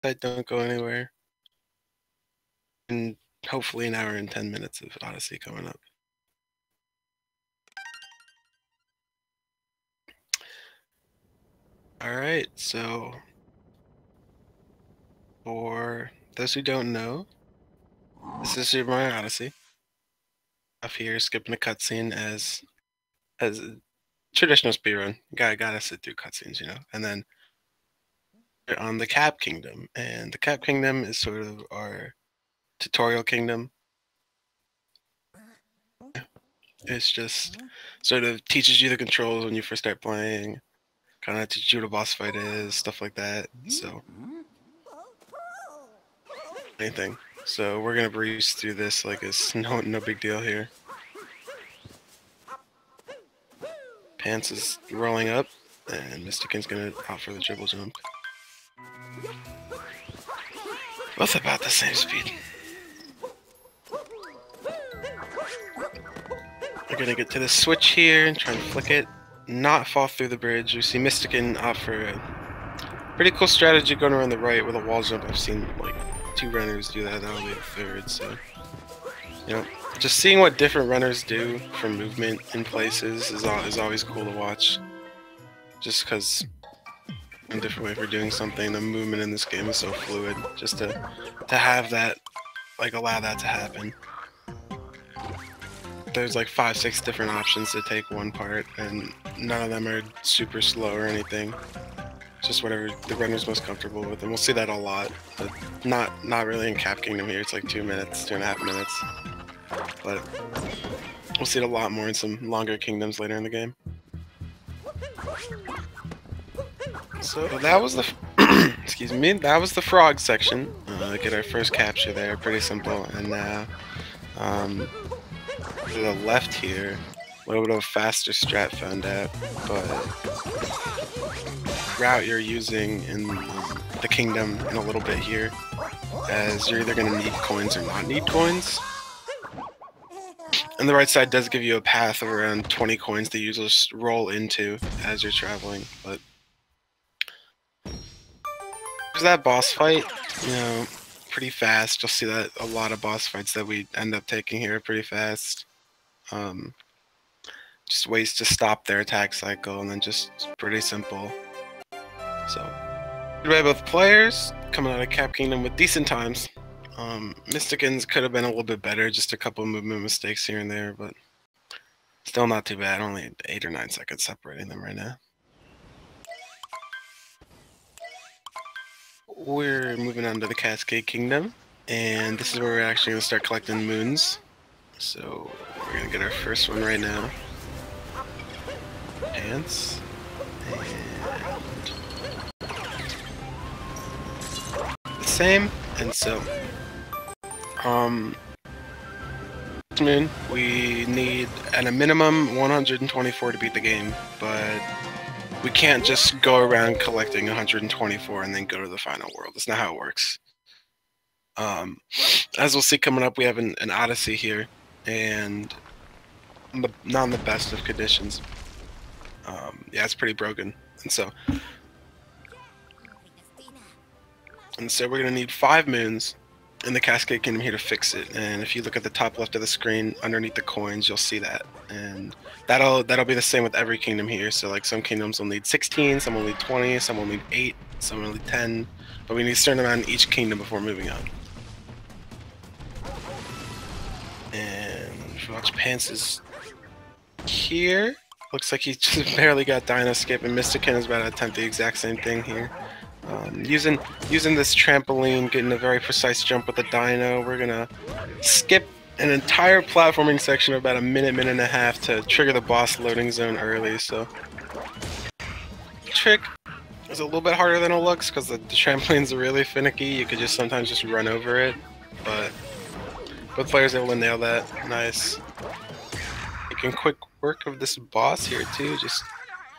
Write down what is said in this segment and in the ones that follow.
that don't go anywhere. And hopefully an hour and 10 minutes of Odyssey coming up. Alright, so for those who don't know, this is Super Mario Odyssey. Up here, skipping a cutscene as a traditional speedrun. Gotta sit through cutscenes, you know. And then we're on the Cap Kingdom, and the Cap Kingdom is sort of our tutorial kingdom. It's just sort of teaches you the controls when you first start playing, kind of teaches you what a boss fight is, stuff like that. So anything. So we're gonna breeze through this like it's no big deal here. p4ntz is rolling up, and mystakin's gonna opt for the triple jump. Both about the same speed. We're gonna get to the switch here and try and flick it, not fall through the bridge. We see mystakin opt for a pretty cool strategy going around the right with a wall jump. I've seen like 2 runners do that. That'll be a 3rd. So, you know, just seeing what different runners do for movement in places is always cool to watch. Just because a different way for doing something, the movement in this game is so fluid. Just to have that, like, allow that to happen. There's like 5-6 different options to take one part, and none of them are super slow or anything. Just whatever the runner's most comfortable with, and we'll see that a lot. But not really in Cap Kingdom here. It's like 2 minutes, 2.5 minutes. But we'll see it a lot more in some longer kingdoms later in the game. So that was the excuse me. That was the frog section. Get our first capture there. Pretty simple. And now to the left here, a little bit of a faster strat found out, but route you're using in the kingdom in a little bit here, as you're either going to need coins or not need coins. And the right side does give you a path of around 20 coins that you just roll into as you're traveling. But there's that boss fight, you know, pretty fast. You'll see that a lot of boss fights that we end up taking here are pretty fast. Just ways to stop their attack cycle, and then just pretty simple. So, good by both players, coming out of Cap Kingdom with decent times. mystakin's could have been a little bit better, just a couple movement mistakes here and there, but still not too bad. Only 8 or 9 seconds separating them right now. We're moving on to the Cascade Kingdom, and this is where we're actually going to start collecting moons. So we're going to get our first one right now. p4ntz. And the same. And so, moon, we need at a minimum 124 to beat the game, but we can't just go around collecting 124 and then go to the final world. That's not how it works. As we'll see coming up, we have an Odyssey here, and not in the best of conditions. Yeah, it's pretty broken, and so we're gonna need 5 moons in the Cascade Kingdom here to fix it. And if you look at the top left of the screen, underneath the coins, you'll see that, and that'll be the same with every kingdom here. So like some kingdoms will need 16, some will need 20, some will need 8, some will need 10, but we need a certain amount in each kingdom before moving on. And if you watch p4ntz is here, looks like he just barely got Dino Skip, and mystakin is about to attempt the exact same thing here. Using this trampoline, getting a very precise jump with the Dino, we're gonna skip an entire platforming section of about a minute and a half to trigger the boss loading zone early. So the trick is a little bit harder than it looks because the trampolines are really finicky. You could just sometimes just run over it, but both players able to nail that. Nice. Making quick work of this boss here too, just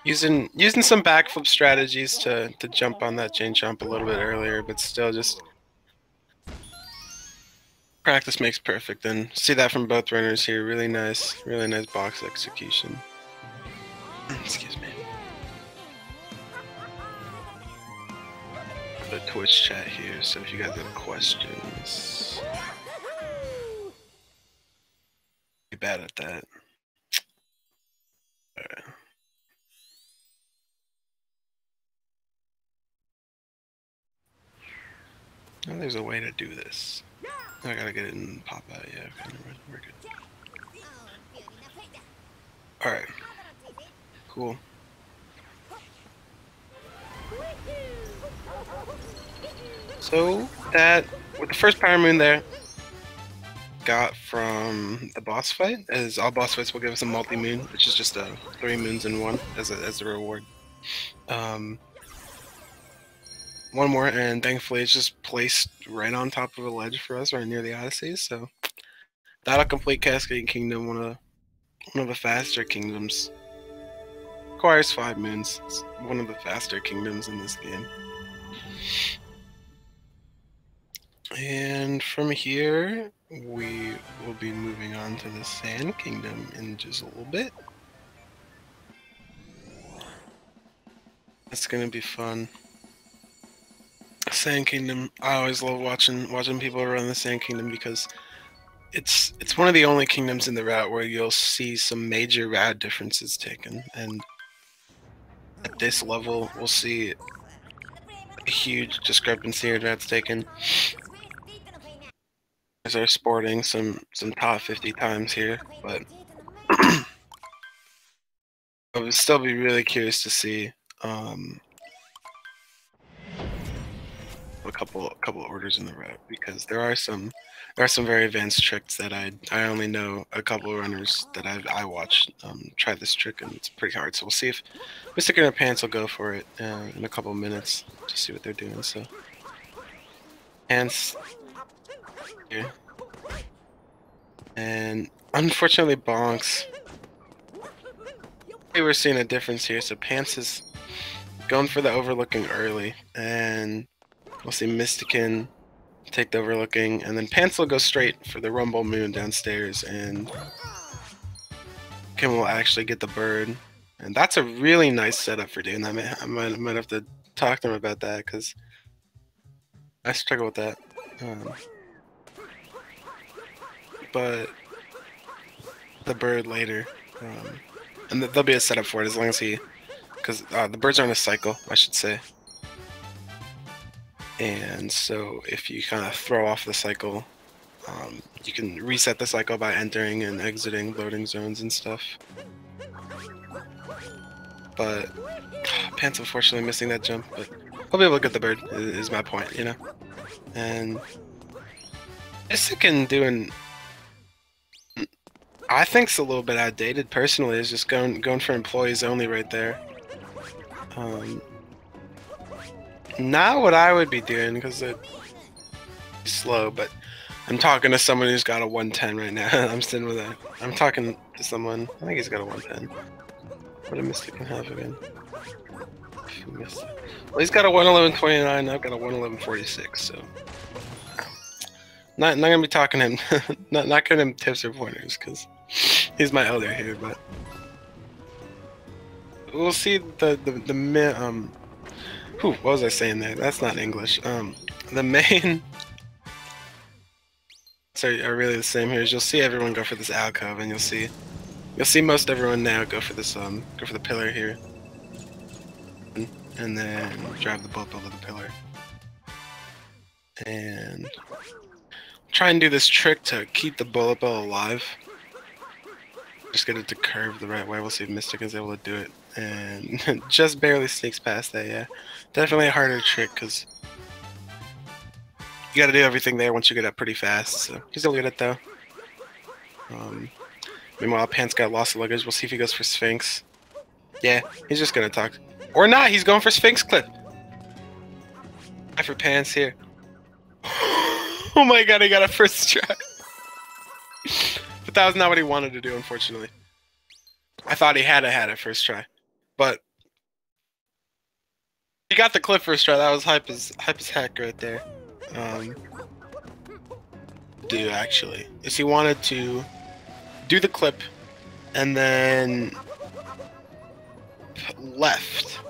using some backflip strategies to jump on that chain jump a little bit earlier, but still just practice makes perfect. And see that from both runners here. Really nice box execution. Excuse me. the Twitch chat here, so if you guys have questions. Be bad at that. Alright. Oh, there's a way to do this. I gotta get it and pop out. Yeah, okay, we're good. Alright. Cool. So that with the first power moon there got from the boss fight, as all boss fights will give us a multi-moon, which is just 3 moons in one as a reward. One more, and thankfully it's just placed right on top of a ledge for us, right near the Odyssey. So that'll complete Cascading Kingdom, one of the faster kingdoms. Requires 5 moons. It's one of the faster kingdoms in this game. And from here, we will be moving on to the Sand Kingdom in just a little bit. It's gonna be fun. Sand Kingdom, I always love watching people run the Sand Kingdom because it's one of the only kingdoms in the route where you'll see some major route differences taken, and at this level we'll see a huge discrepancy in routes taken. As are sporting some top 50 times here, but I would still be really curious to see a couple orders in the route, because there are some very advanced tricks that I only know a couple of runners that I watched try this trick, and it's pretty hard. So we'll see if mystakin or p4ntz will go for it in a couple of minutes to see what they're doing. So p4ntz here, and unfortunately bonks. We're seeing a difference here. So p4ntz is going for the overlooking early, and we'll see mystakin take the overlooking, and then p4ntz will go straight for the rumble moon downstairs, and Kim will actually get the bird. And that's a really nice setup for doing that. I might have to talk to him about that, because I struggle with that. But the bird later, and there'll be a setup for it as long as he, because the birds are in a cycle, I should say. And so if you kind of throw off the cycle, you can reset the cycle by entering and exiting loading zones and stuff. But p4ntz unfortunately missing that jump, but he'll be able to get the bird, is my point, you know? And mystakin doing, I think it's a little bit outdated personally, is just going for employees only right there. Not what I would be doing, because it's slow, but I'm talking to someone who's got a 110 right now. I'm talking to someone, I think he's got a 110. What did mystakin have again? Well, he's got a 111.29, I've got a 111.46, so not gonna be talking to him, not giving him tips or pointers, because he's my elder here, but we'll see what was I saying there? That's not English. The main are really the same here. Is you'll see everyone go for this alcove, and you'll see most everyone now go for this go for the pillar here, and then drive the bolt over the pillar, and try and do this trick to keep the bullet bill alive. Just get it to curve the right way. We'll see if mystakin's able to do it, and just barely sneaks past that. Yeah, definitely a harder trick, because you got to do everything there once you get up pretty fast. So he's able to get it though. Meanwhile, p4ntz got lost of luggage. We'll see if he goes for Sphinx. Yeah, he's just gonna talk, or not. He's going for Sphinx clip. Try for p4ntz here. Oh my god, he got a first try. But that was not what he wanted to do, unfortunately. I thought he had it first try, but he got the clip first try. That was hype as heck right there. Actually, is he wanted to do the clip and then left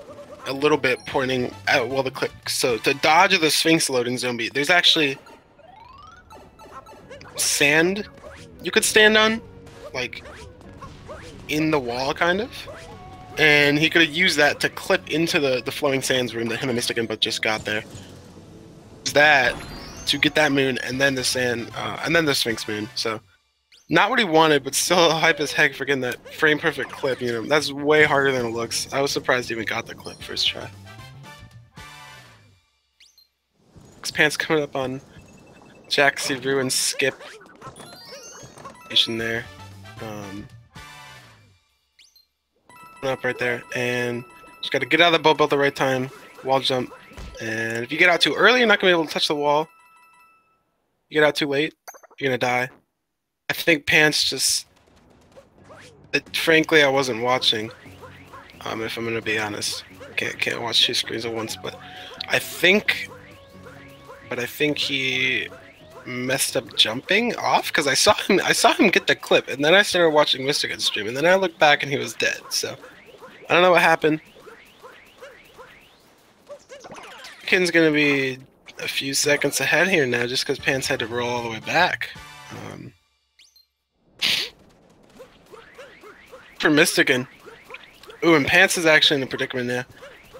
a little bit pointing at the clip. So to dodge the Sphinx loading zombie, there's actually sand you could stand on, like in the wall, kind of. And he could have used that to clip into the flowing sands room that him and mystakin but just got there. That to get that moon and then the sand and then the Sphinx moon. So not what he wanted, but still hype as heck for getting that frame perfect clip. You know, that's way harder than it looks. I was surprised he even got the clip first try. Pants coming up on Jaxie Ruin skip there. Up right there, and just got to get out of the bubble at the right time. Wall jump, and if you get out too early, you're not gonna be able to touch the wall. You get out too late, you're gonna die. I think Pants just, frankly, I wasn't watching. If I'm gonna be honest, can't watch two screens at once. But I think he messed up jumping off because I saw him get the clip, and then I started watching mystakin's stream, and then I looked back and he was dead. So I don't know what happened. Kin's gonna be a few seconds ahead here now, just because Pants had to roll all the way back. For mystakin. Ooh, and Pants is actually in a predicament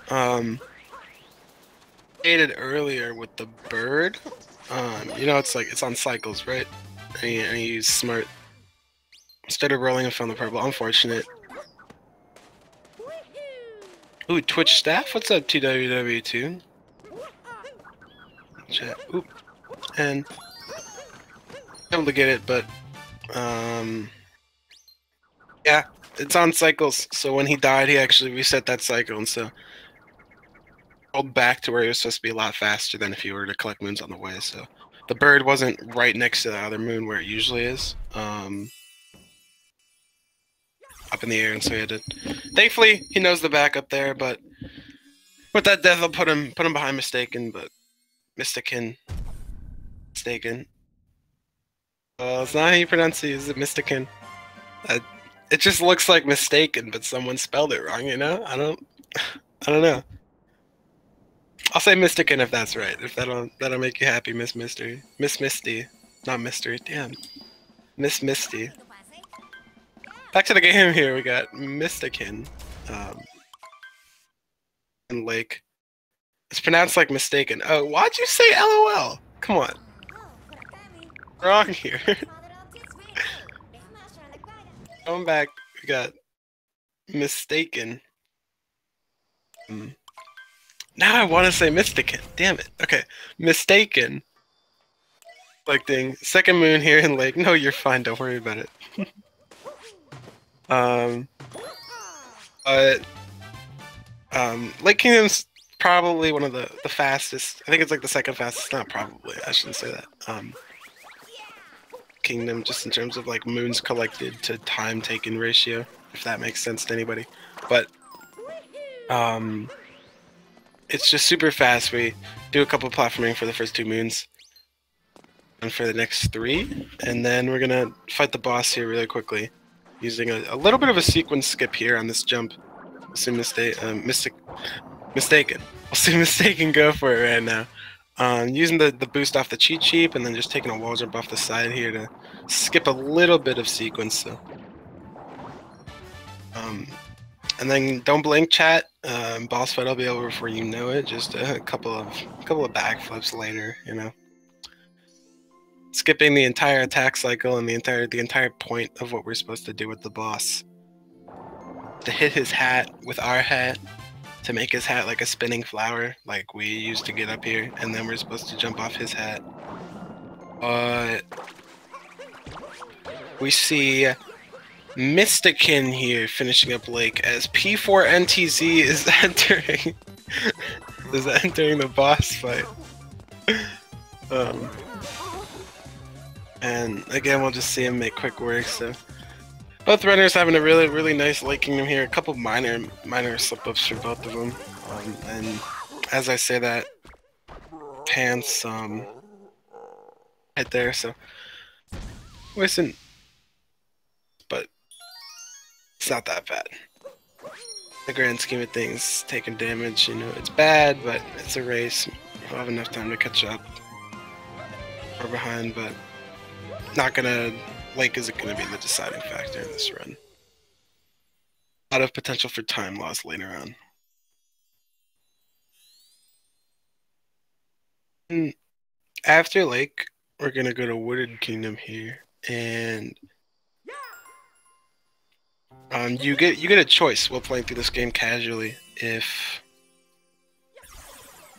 now. Stated earlier with the bird. You know, it's on cycles, right? And he used smart. Instead of rolling and found the purple. Unfortunate. Ooh, Twitch staff? What's up, TWW2? Chat. Oop. And able to get it, but yeah, it's on cycles. So when he died, he actually reset that cycle, and so rolled back to where he was supposed to be a lot faster than if you were to collect moons on the way. So the bird wasn't right next to the other moon where it usually is, up in the air, and so he had to. Thankfully, he knows the back up there, but with that death, I'll put him behind mystakin, but mystakin. It's not how you pronounce it. Is it mystakin? It just looks like mystakin, but someone spelled it wrong. You know? I don't know. I'll say mystakin if that's right. If that'll make you happy, Miss Mystery. Miss Misty. Not Mystery. Damn. Miss Misty. Back to the game here. We got mystakin. And Lake. It's pronounced like mistaken. Oh, why'd you say LOL? Come on. Wrong here. Going back, we got mystakin. Now I want to say mystakin. Damn it. Okay, mystakin. Like ding. Second moon here in Lake. No, you're fine. Don't worry about it. Lake Kingdom's probably one of the fastest. I think it's like the second fastest. Not probably. I shouldn't say that. Kingdom, just in terms of like moons collected to time taken ratio, if that makes sense to anybody. But it's just super fast. We do a couple of platforming for the first 2 moons, and for the next 3, and then we're gonna fight the boss here really quickly, using a little bit of a sequence skip here on this jump. We'll see mystakin. We'll see mystakin go for it right now. Using the boost off the cheat sheet, and then just taking a wall jump off the side here to skip a little bit of sequence. So, and then don't blink, chat. Boss fight will be over before you know it. Just a couple of backflips later, you know. Skipping the entire attack cycle and the entire point of what we're supposed to do with the boss. To hit his hat with our hat, to make his hat like a spinning flower, like we used to get up here, and then we're supposed to jump off his hat. But we see mystakin here finishing up Lake as p4ntz is entering the boss fight. And again, we'll just see him make quick work. So both runners having a really nice Lake Kingdom here. A couple minor slip-ups for both of them. And as I say that, Pants right there. So listen, but it's not that bad. the grand scheme of things, taking damage, you know, it's bad, but it's a race. We'll have enough time to catch up. We're behind, but not gonna. Lake isn't gonna be the deciding factor in this run. A lot of potential for time loss later on. And after Lake, we're gonna go to Wooded Kingdom here, and you get a choice while playing through this game casually if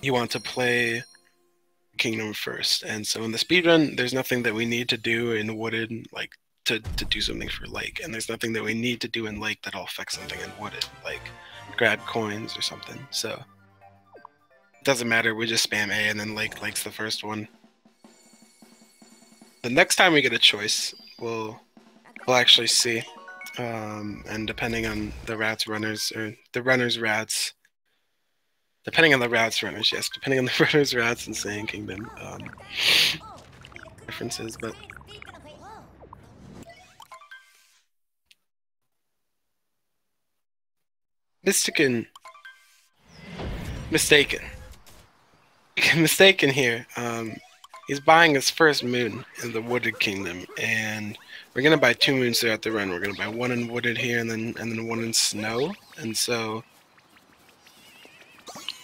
you want to play Kingdom first. And so in the speedrun, there's nothing that we need to do in Wooded, like to do something for Lake, and there's nothing that we need to do in Lake that'll affect something in Wooded, like grab coins or something. So it doesn't matter, we just spam A and then Lake's the first one. The next time we get a choice, we'll actually see. And depending on the rats runners, or the runners rats, depending on the rats runners, yes, depending on the runners rats in Sand Kingdom, differences, but mystakin here. He's buying his first moon in the Wooded Kingdom, and we're gonna buy 2 moons throughout the run. We're gonna buy 1 in Wooded here, and then 1 in Snow. And so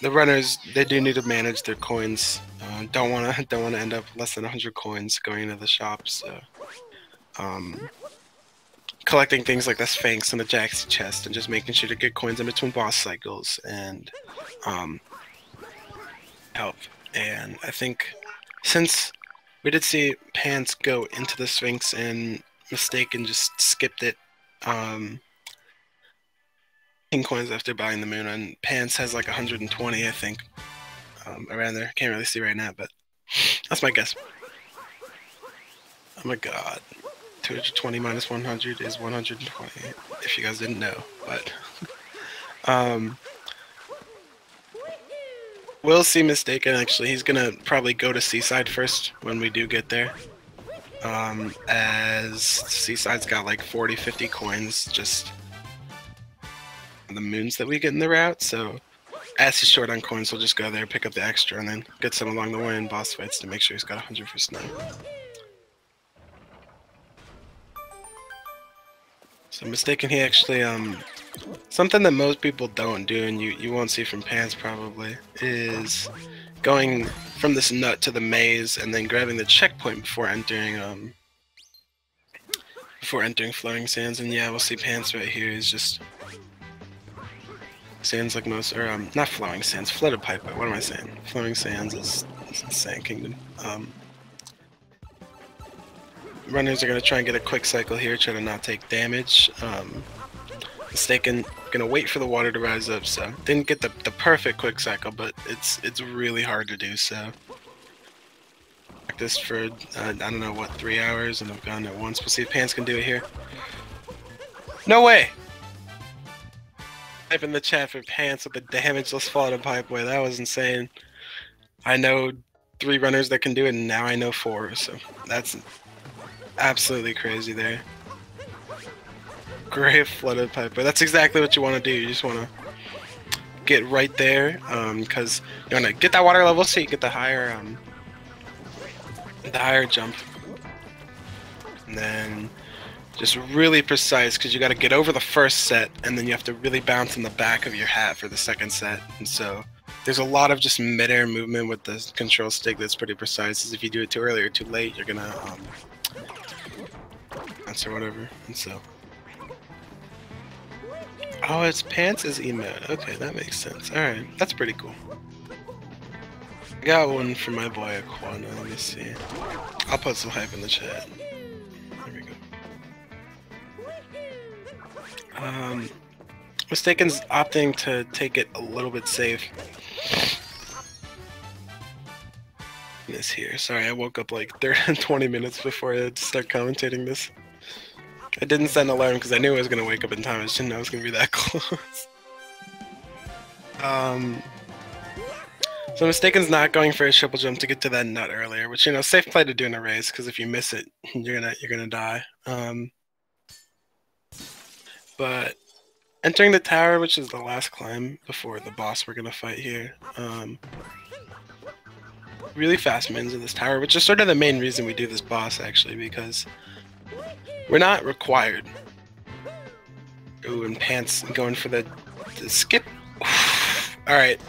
the runners, they do need to manage their coins. Don't wanna end up less than 100 coins going into the shop. So collecting things like the Sphinx and the Jaxie chest, and just making sure to get coins in between boss cycles and help. And I think since we did see p4ntz go into the Sphinx and mystakin just skipped it, coins after buying the moon, and p4ntz has like 120, I think, around there. Can't really see right now, but that's my guess. Oh my god. 220 minus 100 is 120, if you guys didn't know, but we'll see mystakin. Actually, he's gonna probably go to Seaside first when we do get there, as Seaside's got like 40-50 coins just on the moons that we get in the route. So as he's short on coins, we'll just go there, pick up the extra, and then get some along the way in boss fights to make sure he's got 100 for Snow. So mystakin, he actually, something that most people don't do, and you won't see from p4ntz probably, is going from this nut to the maze and then grabbing the checkpoint before entering Flowing Sands. And yeah, we'll see p4ntz right here. He's just sands like most, or not Flowing Sands, Flooded Pipeline. What am I saying? Flowing Sands is Sand Kingdom. Runners are going to try and get a quick cycle here, try to not take damage. mystakin, going to wait for the water to rise up, so didn't get the perfect quick cycle, but it's really hard to do so. Practice for, I don't know, what, 3 hours, and I've gone it once. We'll see if p4ntz can do it here. No way! Type in the chat for p4ntz with the damageless Flooded Pipeway. That was insane. I know 3 runners that can do it, and now I know 4, so that's absolutely crazy there. Great Flooded Piper. That's exactly what you want to do. You just want to get right there, because you want to get that water level so you get the higher jump, and then just really precise, because you got to get over the first set, and then you have to really bounce in the back of your hat for the second set. And so there's a lot of just mid-air movement with the control stick that's pretty precise. As if you do it too early or too late, you're gonna or whatever. And so, oh, it's p4ntz's emote. Okay, that makes sense. All right, that's pretty cool. I got one for my boy Aquana. Let me see. I'll put some hype in the chat. There we go. mystakin's opting to take it a little bit safe. This here. Sorry, I woke up like 20 minutes before I had to start commentating this. I didn't set an alarm because I knew I was going to wake up in time. I just didn't know it was going to be that close. So mystakin's not going for a triple jump to get to that nut earlier, which, you know, safe play to do in a race, because if you miss it, you're gonna die. But Entering the tower, which is the last climb before the boss we're gonna fight here. Really fast mins in this tower, which is sort of the main reason we do this boss, actually, because we're not required. Ooh, and p4ntz going for the skip. All right.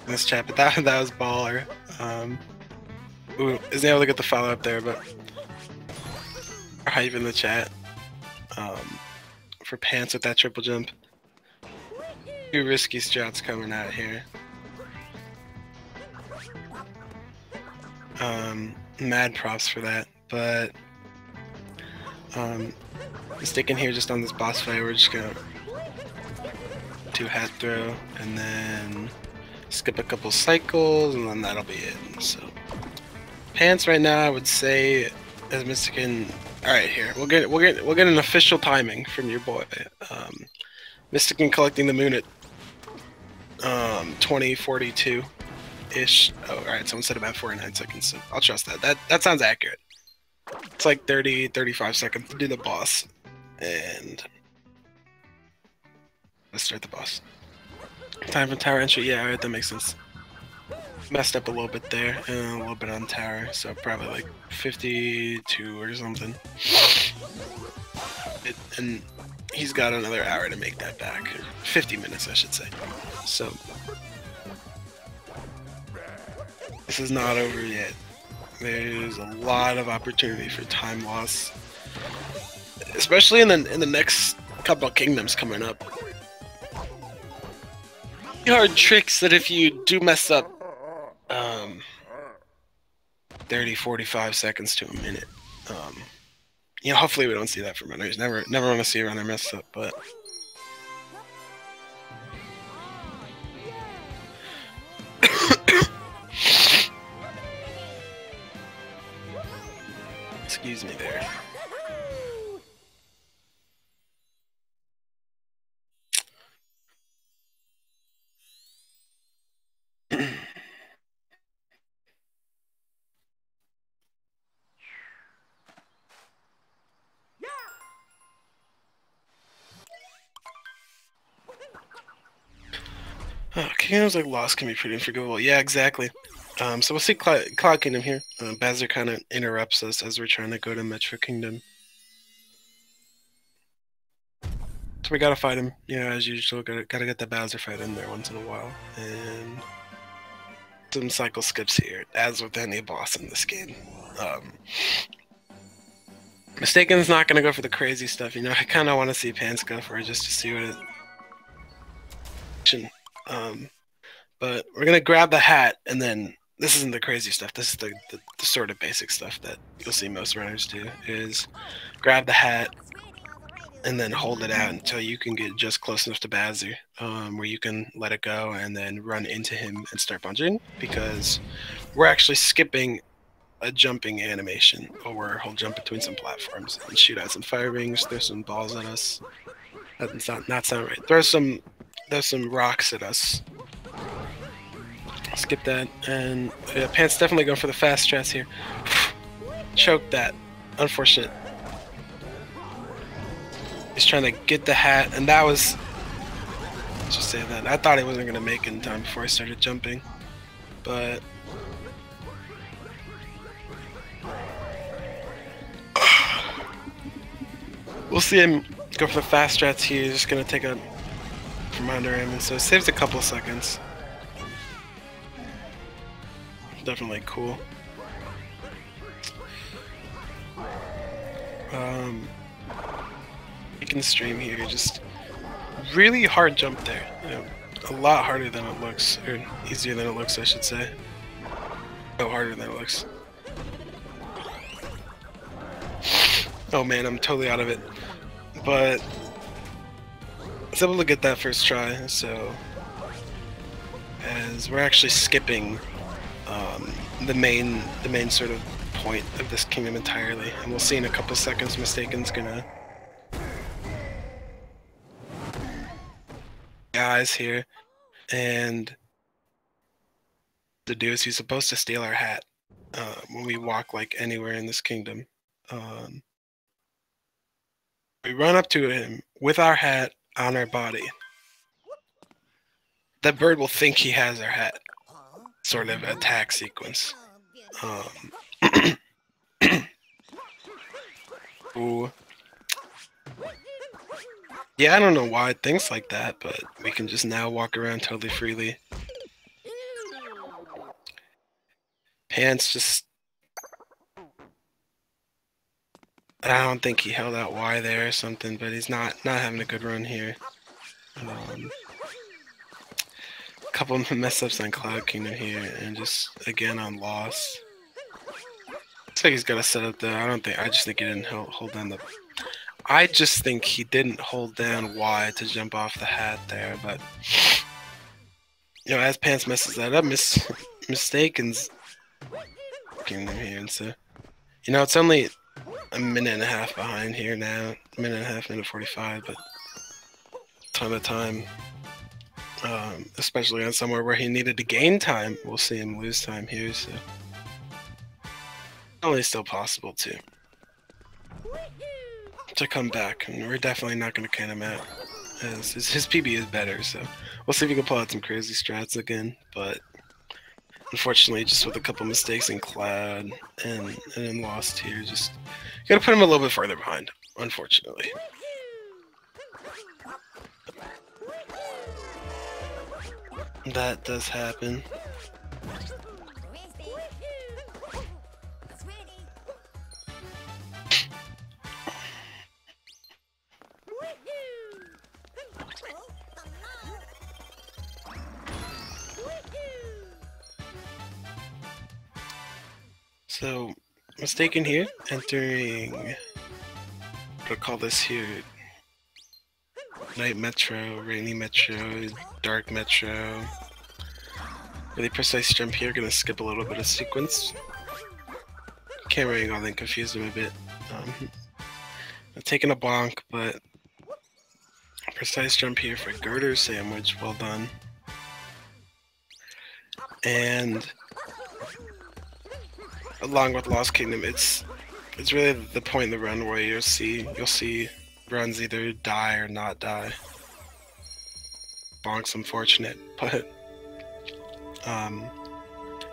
This chat, but that was baller. Ooh, isn't able to get the follow up there, but hype in the chat. For p4ntz with that triple jump. Two risky strats coming out here. Mad props for that, but mystakin here just on this boss fight. We're just gonna do hat throw and then skip a couple cycles, and then that'll be it. So p4ntz right now, I would say, as mystakin. All right, here we'll get an official timing from your boy. mystakin collecting the moon at 20:42 ish. Oh, all right. Someone said about 49 seconds, so I'll trust that. That sounds accurate. It's like 35 seconds to do the boss, and let's start the boss. Time for tower entry. Yeah, all right, that makes sense. Messed up a little bit there, and a little bit on tower, so probably like 52 or something. And he's got another hour to make that back. 50 minutes, I should say. So this is not over yet. There's a lot of opportunity for time loss, especially in the next couple of kingdoms coming up. Hard tricks that if you do mess up 30-45 seconds to a minute, you know, hopefully we don't see that from runners. Never want to see a runner mess up, but excuse me there. Oh, kingdoms like Lost can be pretty unforgivable. Yeah, exactly. So we'll see Cloud Kingdom here. Bazzer kind of interrupts us as we're trying to go to Metro Kingdom. So we gotta fight him, you know, as usual. Gotta get the Bowser fight in there once in a while. And some cycle skips here, as with any boss in this game. mystakin's not gonna go for the crazy stuff, you know. I kind of want to see p4ntz go for it just to see what it. But we're gonna grab the hat, and then this isn't the crazy stuff. This is the sort of basic stuff that you'll see most runners do. Is grab the hat and then hold it out until you can get just close enough to Bazzer, where you can let it go and then run into him and start punching, because we're actually skipping a jumping animation, or he'll jump between some platforms and shoot out some fire rings, throw some balls at us. That does not sound right. Throw some rocks at us. Skip that, and yeah, p4ntz definitely going for the fast strats here. Choke that. Unfortunate. He's trying to get the hat, and that was. Let's just say that. I thought he wasn't going to make it in time before I started jumping, but. We'll see him go for the fast strats here. He's just going to take a from under him, and so it saves a couple of seconds. Definitely cool. You can stream here, just really hard jump there. You know, a lot harder than it looks, or easier than it looks, I should say. Oh, harder than it looks. Oh man, I'm totally out of it. But I was able to get that first try, so as we're actually skipping the main sort of point of this kingdom entirely, and we'll see in a couple seconds. mystakin's gonna guys here, and to do is he's supposed to steal our hat when we walk like anywhere in this kingdom. We run up to him with our hat on our body. That bird will think he has our hat. Sort of attack sequence. Ooh. Yeah, I don't know why it thinks like that, but we can just now walk around totally freely. p4ntz just... I don't think he held out Y there or something, but he's not having a good run here. A couple of mess ups on Cloud Kingdom here, and just again on Lost. Looks like he's got a setup there. I just think he didn't hold down the... I just think he didn't hold down Y to jump off the hat there, but... You know, as p4ntz messes that up, mystakin's Kingdom here, and so... You know, it's only a minute and a half behind here now. Minute and a half, minute 45, but... ton of time. Especially on somewhere where he needed to gain time. We'll see him lose time here, so... Only still possible to come back, and we're definitely not going to can him out, as his PB is better, so we'll see if we can pull out some crazy strats again, but unfortunately just with a couple mistakes in Cloud and in Lost here, just gotta put him a little bit further behind, unfortunately. That does happen. So, mystakin here, entering, I'll call this here, Night Metro, Rainy Metro, Dark Metro. Really precise jump here, gonna skip a little bit of sequence. Cameraing all then confused him a bit. I'm taking a bonk, but precise jump here for Girder Sandwich, well done. And along with Lost Kingdom, it's really the point in the run where you'll see runs either die or not die. Bonk's unfortunate, but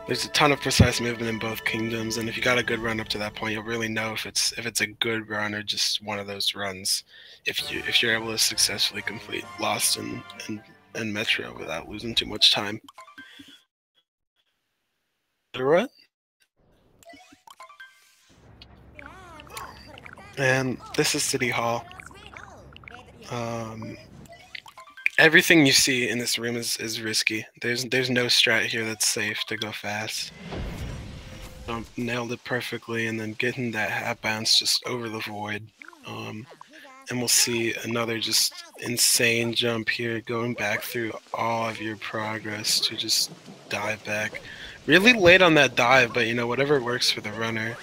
there's a ton of precise movement in both kingdoms, and if you got a good run up to that point, you'll really know if it's a good run or just one of those runs. If you're able to successfully complete Lost and Metro without losing too much time. Run. And this is City Hall. Everything you see in this room is risky. There's no strat here that's safe to go fast. So nailed it perfectly, and then getting that half bounce just over the void. And we'll see another just insane jump here, going back through all of your progress to just dive back. Really late on that dive, but you know, whatever works for the runner.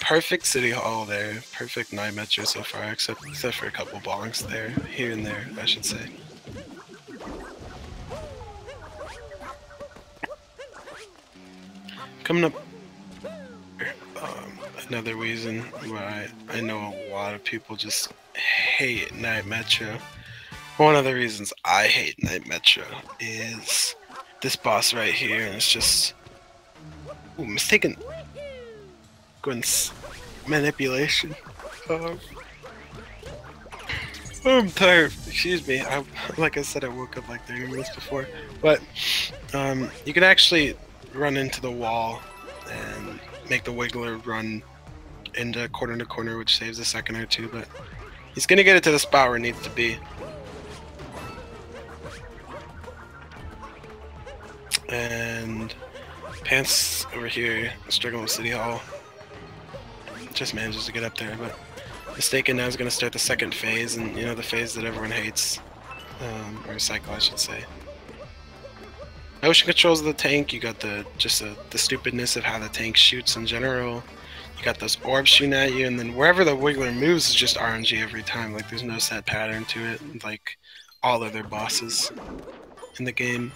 Perfect City Hall there, perfect Night Metro so far, except for a couple bonks there, here and there, I should say. Coming up, another reason why I know a lot of people just hate Night Metro. One of the reasons I hate Night Metro is this boss right here, and it's just... Ooh, mystakin. Manipulation. I'm tired. Excuse me. Like I said, I woke up like 30 minutes before. But you can actually run into the wall and make the Wiggler run into corner to corner, which saves a second or two. But he's gonna get it to the spot where it needs to be. And p4ntz over here struggling with City Hall. Just manages to get up there, but mystakin now is going to start the second phase, and you know, the phase that everyone hates, or cycle I should say. Motion controls of the tank, you got the stupidness of how the tank shoots in general, you got those orbs shooting at you, and then wherever the Wiggler moves is just RNG every time, like there's no set pattern to it, like all other bosses in the game.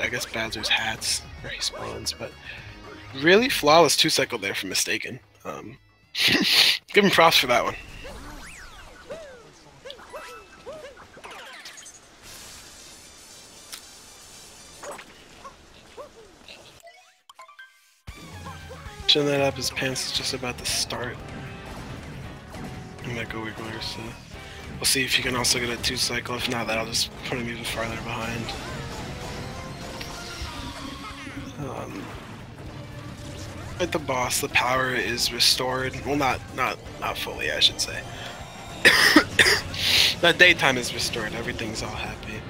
I guess Bowser's hats where he spawns, but really flawless 2-cycle there for mystakin. Give him props for that one. Chin that up, his pants is just about to start. Mega Wiggler, so we'll see if you can also get a 2 cycle. If not, that'll just put him even farther behind. At the boss, the power is restored. Well, not fully, I should say. The daytime is restored. Everything's all happy.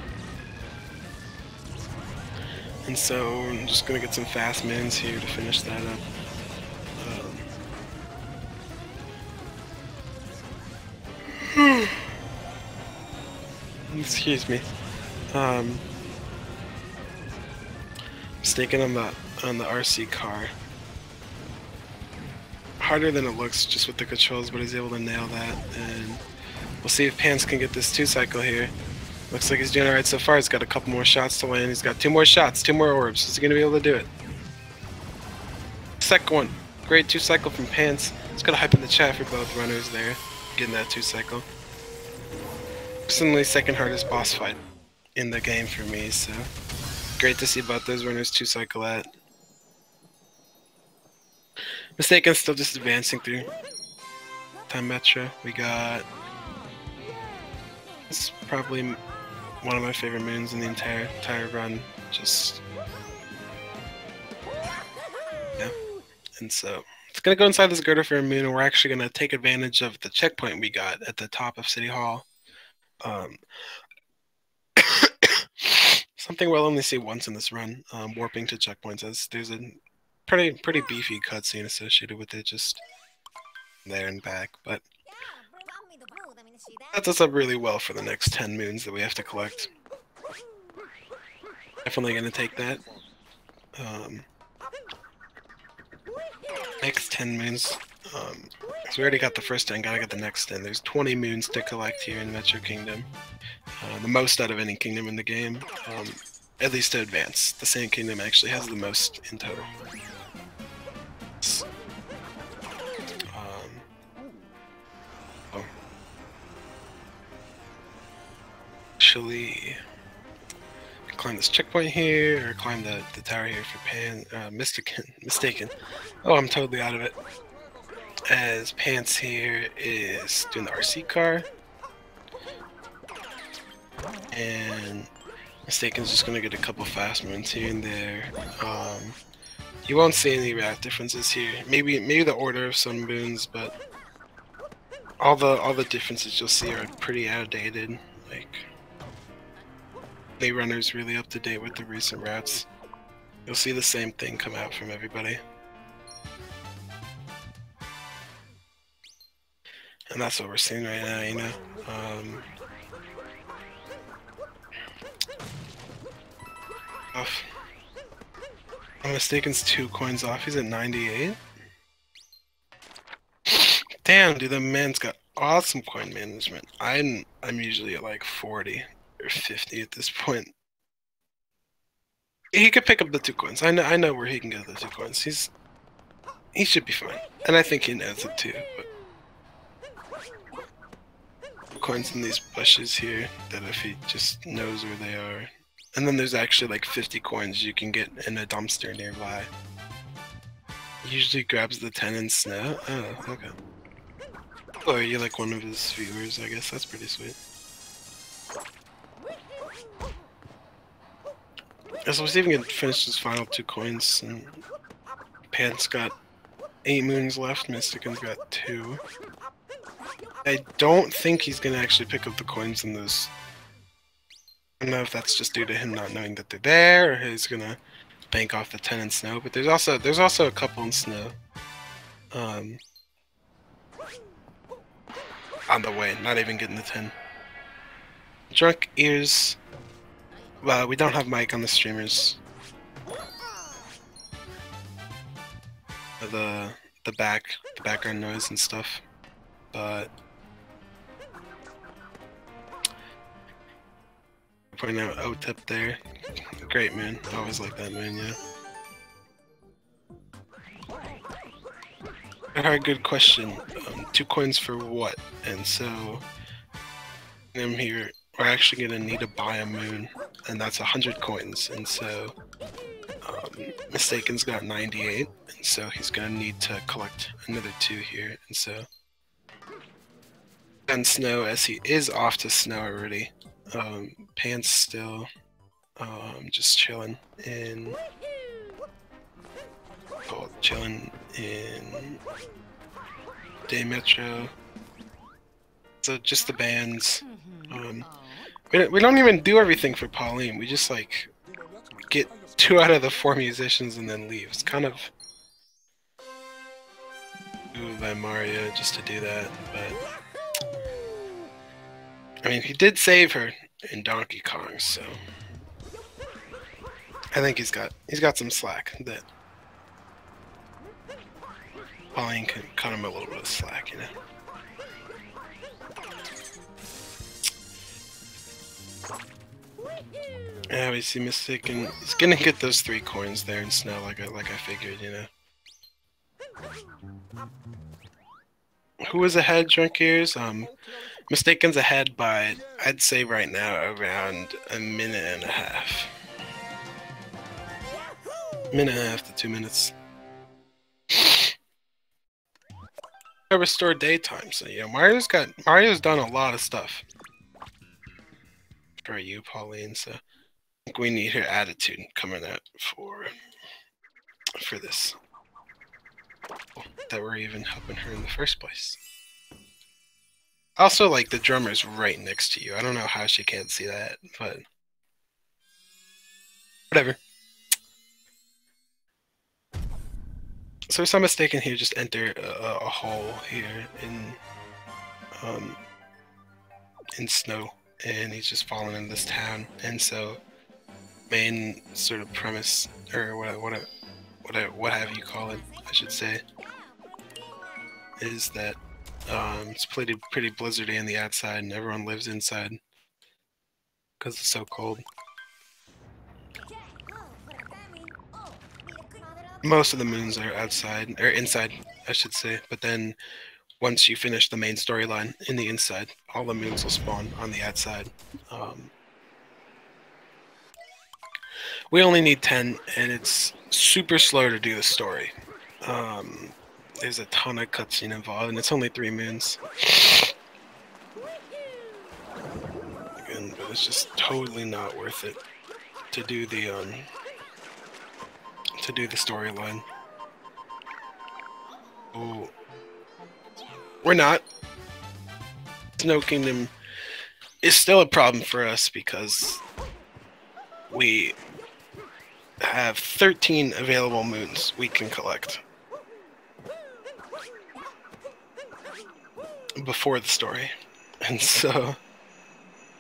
And so I'm just gonna get some fast moons here to finish that up. Excuse me. Mistaken on the RC car. Harder than it looks just with the controls, but he's able to nail that. And we'll see if p4ntz can get this 2 cycle here. Looks like he's doing alright so far. He's got a couple more shots to land. He's got 2 more shots, 2 more orbs. Is he gonna be able to do it? Second one. Great 2 cycle from p4ntz. It's gonna hype in the chat for both runners there, getting that 2 cycle. Personally, second hardest boss fight in the game for me, so great to see both those runners 2 cycle at. Mistaken still just advancing through time metro. We got, it's probably one of my favorite moons in the entire run. Just yeah, and so it's gonna go inside this girder for a moon, and we're actually gonna take advantage of the checkpoint we got at the top of City Hall. Something we'll only see once in this run, warping to checkpoints, as there's a pretty beefy cutscene associated with it, just there and back, but that sets up really well for the next 10 moons that we have to collect. Definitely gonna take that. Next 10 moons. So we already got the first 10, gotta get the next 10. There's 20 moons to collect here in Metro Kingdom. The most out of any kingdom in the game. At least to advance. The Sand Kingdom actually has the most in total. Actually, climb this checkpoint here, or climb the tower here for Mistaken. Oh, I'm totally out of it. As p4ntz here is doing the RC car, and Mistaken's just gonna get a couple fast moons here and there. You won't see any route differences here. Maybe the order of some moons, but all the differences you'll see are pretty outdated. Like, no runner's really up to date with the recent routes. You'll see the same thing come out from everybody. And that's what we're seeing right now, you know? Off. I'm Mistaken's 2 coins off. He's at 98. Damn, dude, the man's got awesome coin management. I'm usually at like 40 or 50 at this point. He could pick up the 2 coins. I know where he can get the 2 coins. He should be fine, and I think he knows it too. But coins in these bushes here that if he just knows where they are. And then there's actually like 50 coins you can get in a dumpster nearby. Usually grabs the 10 in snow. Oh, okay. Oh, you're like one of his viewers, I guess. That's pretty sweet. So we're even gonna finish his final 2 coins, and p4ntz got 8 moons left, Mistaken's got 2. I don't think he's gonna actually pick up the coins in those. I don't know if that's just due to him not knowing that they're there, or he's gonna bank off the 10 in snow. But there's also a couple in snow. On the way, not even getting the 10. Drunk ears. Well, we don't have mic on the streamers. The background noise and stuff, but pointing out O-tip there. Great moon. I always like that moon, yeah. Alright, good question. 2 coins for what? And so I'm here. We're actually gonna need to buy a moon, and that's 100 coins. And so Mistaken's got 98, and so he's gonna need to collect another 2 here. And so and Snow, as he is off to Snow already. p4ntz still just chilling in Day Metro. So just the bands. We don't even do everything for Pauline. We just like get 2 out of the 4 musicians and then leave. It's kind of moved by Mario just to do that, but I mean, he did save her in Donkey Kong, so I think he's got some slack that Pauline can cut him a little bit of slack, you know. Yeah, we see Mystakin. He's gonna get those 3 coins there in Snow, like I figured, you know. Who was ahead, Drunk Ears? Mystakin's ahead by, I'd say right now, around a minute and a half. Minute and a half to 2 minutes. I restored daytime, so yeah, Mario's done a lot of stuff for you, Pauline. So I think we need her attitude coming out for this. That we're even helping her in the first place. Also, like, the drummer's right next to you. I don't know how she can't see that, but whatever. So if I'm mistaken here, just enter a hole here in Snow, and he's just fallen in this town. And so main sort of premise, or what have you call it, I should say, is that it's pretty blizzardy on the outside, and everyone lives inside because it's so cold. Most of the moons are outside, or inside, I should say, but then once you finish the main storyline in the inside, all the moons will spawn on the outside. We only need 10, and it's super slow to do the story. There's a ton of cutscene involved, and it's only 3 moons. Again, but it's just totally not worth it to do the storyline. Oh, we're not. Snow Kingdom is still a problem for us because we have 13 available moons we can collect before the story, and so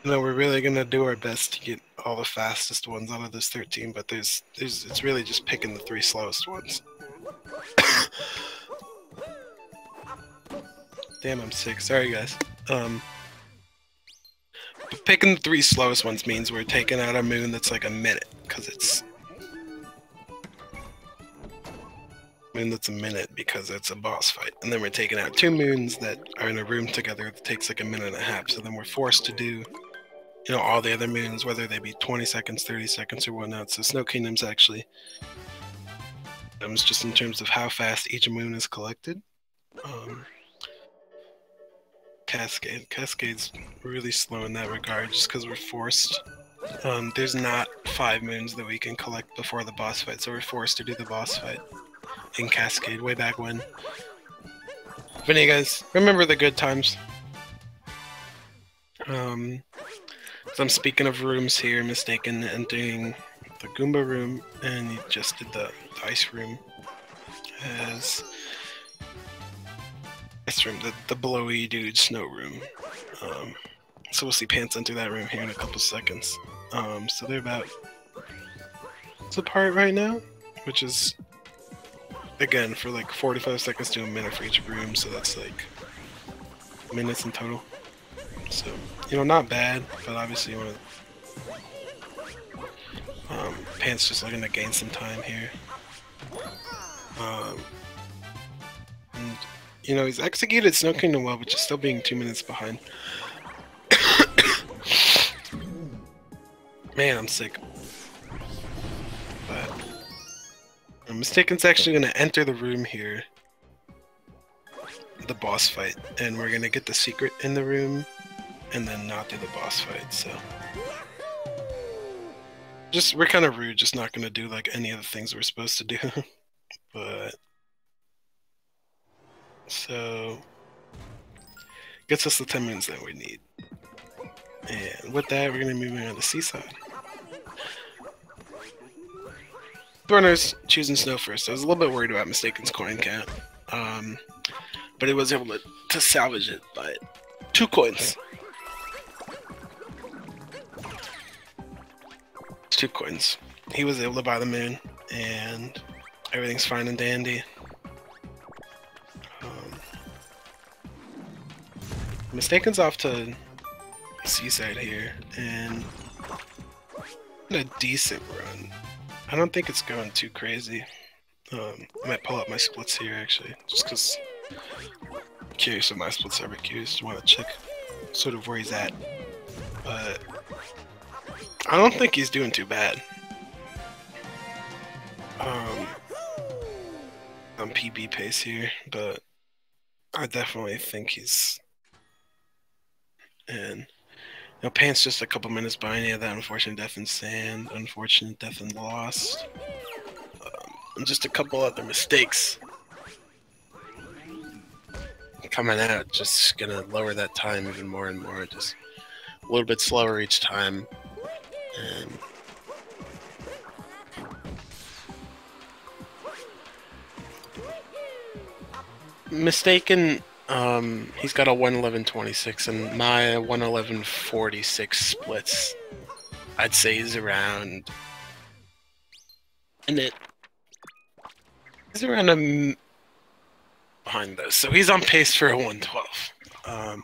we're really gonna do our best to get all the fastest ones out of those 13, but it's really just picking the 3 slowest ones. Damn, I'm sick. Sorry, guys. Picking the 3 slowest ones means we're taking out a moon that's like a minute, because it's because it's a boss fight, and then we're taking out 2 moons that are in a room together that takes like a minute and a half. So then we're forced to do, all the other moons, whether they be 20 seconds, 30 seconds, or whatnot. So Snow Kingdom's actually, just in terms of how fast each moon is collected. Cascade's really slow in that regard, just because we're forced. There's not 5 moons that we can collect before the boss fight, so we're forced to do the boss fight in Cascade way back when. If any of you guys remember the good times. So I'm speaking of rooms here, Mystakin entering the Goomba room, and he just did the ice room as ice room, the blowy dude snow room. So we'll see p4ntz enter that room here in a couple seconds. So they're about apart right now, which is, again, for like 45 seconds to a minute for each room, so that's like minutes in total. So, not bad, but obviously you want to... p4ntz just looking to gain some time here. And You know, he's executed Snow Kingdom well, but just still being 2 minutes behind. Man, I'm sick. But mystakin's actually going to enter the room here, the boss fight, and we're going to get the secret in the room and then not do the boss fight. So we're kind of rude, just not going to do like any of the things we're supposed to do. But so gets us the 10 minutes that we need. And with that, we're going to move on to the seaside. Runners choosing snow first. I was a little bit worried about mystakin's coin count, but he was able to salvage it by 2 coins. 2 coins. He was able to buy the moon, and everything's fine and dandy. Mystakin's off to seaside here, and a decent run. I don't think it's going too crazy. I might pull up my splits here actually, just because I'm curious if my splits ever curious. Want to check sort of where he's at, but I don't think he's doing too bad. On PB pace here, but I definitely think he's in. You know, p4ntz just a couple minutes behind. Yeah, that unfortunate death in sand, unfortunate death in lost, and just a couple other mistakes coming out. Just gonna lower that time even more and more. Just a little bit slower each time, and mystakin. He's got a 111.26 and my 111.46 splits. I'd say he's around, and he's around behind those. So he's on pace for a 112.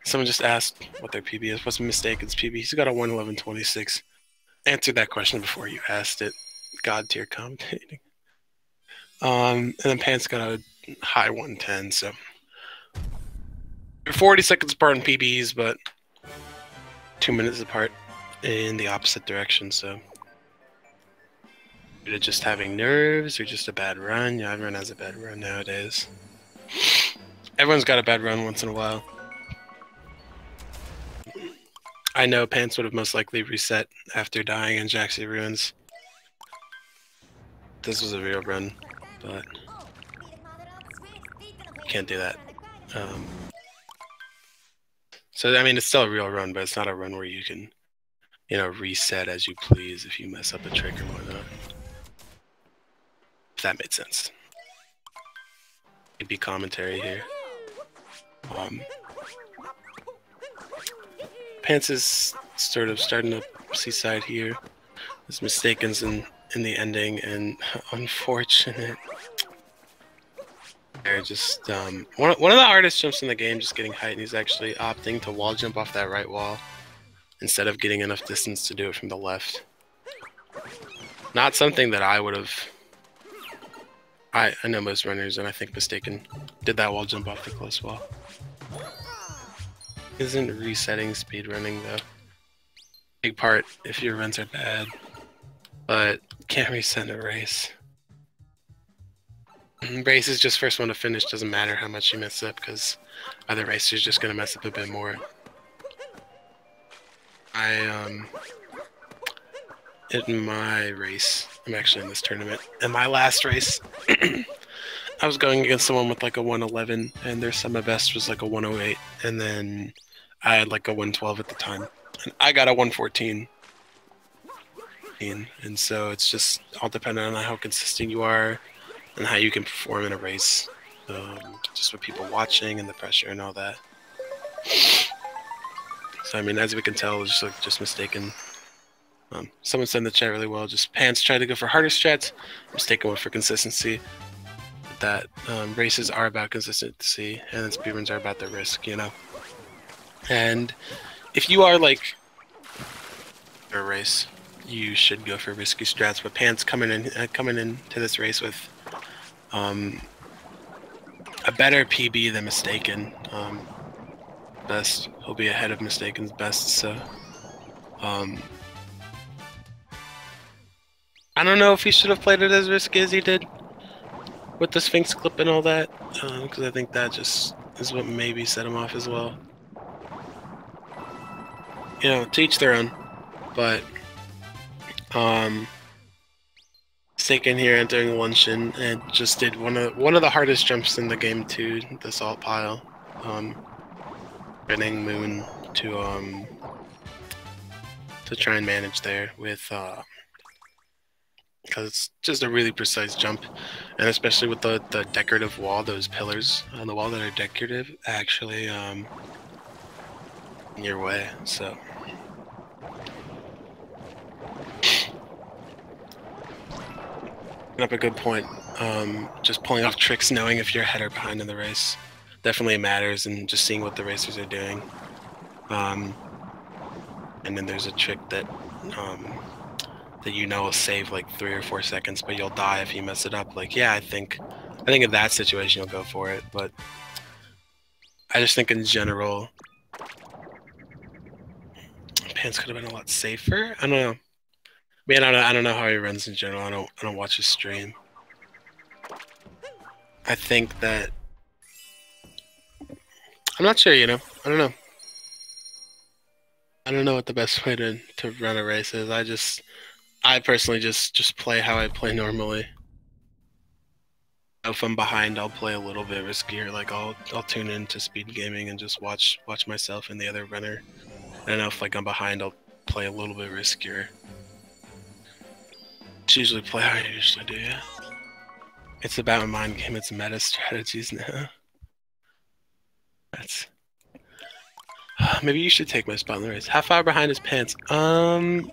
Someone just asked what their PB is. What's mystakin's PB? He's got a 111.26. Answered that question before you asked it. God tier commentating. And then p4ntz got a high 110. So you're 40 seconds apart in PBs, but 2 minutes apart in the opposite direction. So either just having nerves or just a bad run. Yeah, everyone has a bad run nowadays. Everyone's got a bad run once in a while. I know p4ntz would have most likely reset after dying in Jaxi Ruins. This was a real run, but can't do that. So, I mean, it's still a real run, but it's not a run where you can, you know, reset as you please if you mess up a trick or whatnot. If that made sense. It'd be commentary here. p4ntz is sort of starting to seaside here. There's mystakin's in the ending, and unfortunate. They're just one of the hardest jumps in the game, just getting height, and he's actually opting to wall jump off that right wall instead of getting enough distance to do it from the left. Not something that I would have. I know most runners, and I think mystakin did that wall jump off the close wall. Isn't resetting speed running though. Big part if your runs are bad, but can't reset a race. Race is just first one to finish. Doesn't matter how much you mess up because other racers just gonna mess up a bit more. In my race, I'm actually in this tournament. In my last race, I was going against someone with like a 111, and their summer best was like a 108, and then I had like a 112 at the time, and I got a 114. And so it's just all dependent on how consistent you are and how you can perform in a race, just with people watching and the pressure and all that. So I mean, as we can tell, it's just mystakin. Someone said in the chat really well. Just p4ntz tried to go for harder strats. mystakin went for consistency. That races are about consistency, and then speedruns are about the risk, you know. And if you are like a race, you should go for risky strats. But p4ntz coming into this race with a better PB than Mystakin. Best. He'll be ahead of Mystakin's best, so I don't know if he should have played it as risky as he did with the Sphinx clip and all that, because I think that just is what maybe set him off as well. You know, to each their own, but Mystakin here entering Luncheon and just did one of the hardest jumps in the game too, the salt pile. Spinning Moon to try and manage there with because it's just a really precise jump, and especially with the decorative wall, those pillars on the wall that are decorative actually in your way. So up a good point. Just pulling off tricks, knowing if you're ahead or behind in the race, definitely matters, and just seeing what the racers are doing. And then there's a trick that that you know will save like 3 or 4 seconds, but you'll die if you mess it up. Like, yeah, I think in that situation you'll go for it, but I just think in general, p4ntz could have been a lot safer. I don't know. Man, I don't know how he runs in general. I don't watch his stream. I think that I'm not sure. You know, I don't know. I don't know what the best way to run a race is. I personally just play how I play normally. If I'm behind, I'll play a little bit riskier. Like I'll tune into speed gaming and just watch myself and the other runner. And if like I'm behind, I'll play a little bit riskier. It's usually play how I usually do. Yeah. It's about a mind game. It's meta strategies now. That's. Maybe you should take my spot in the race. How far behind is p4ntz?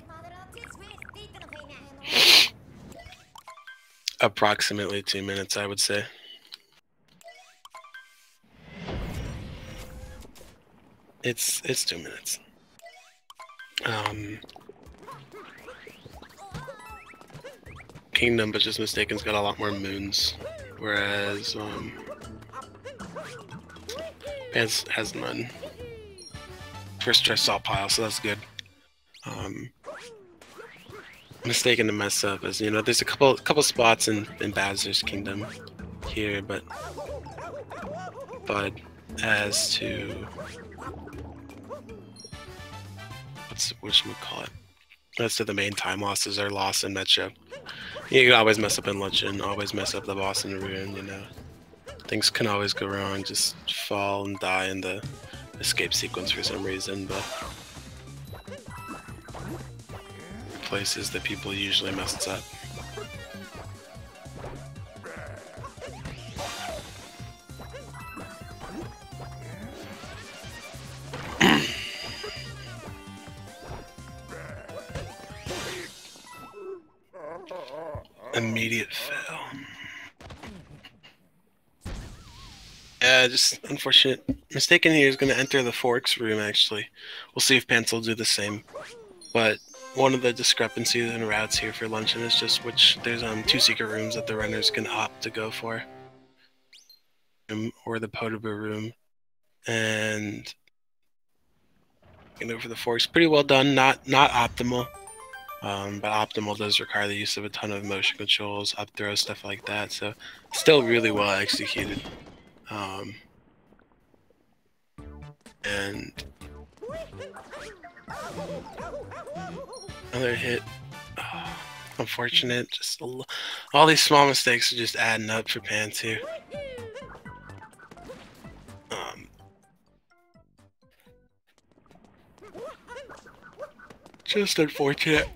Approximately 2 minutes, I would say. It's 2 minutes. Kingdom, but just Mystakin's got a lot more moons, whereas p4ntz has none. First try salt pile, so that's good. Mystakin to mess up, as you know, there's a couple spots in Bowser's Kingdom here, but as to whatchamacallit, as to the main time losses are lost in Metro. You can always mess up in Luncheon, always mess up the boss in Ruin, you know. Things can always go wrong, just fall and die in the escape sequence for some reason, but places that people usually mess up. Immediate fail. Yeah, just unfortunate. Mystakin here is going to enter the forks room, actually. We'll see if p4ntz will do the same. But one of the discrepancies in routes here for Luncheon is just there's 2 secret rooms that the runners can opt to go for. Or the Potaba room. And over the forks. Pretty well done, not optimal. But optimal does require the use of a ton of motion controls, up throw, stuff like that. So still really well executed. And another hit. Unfortunate. Just all these small mistakes are just adding up for p4ntz here. Just unfortunate.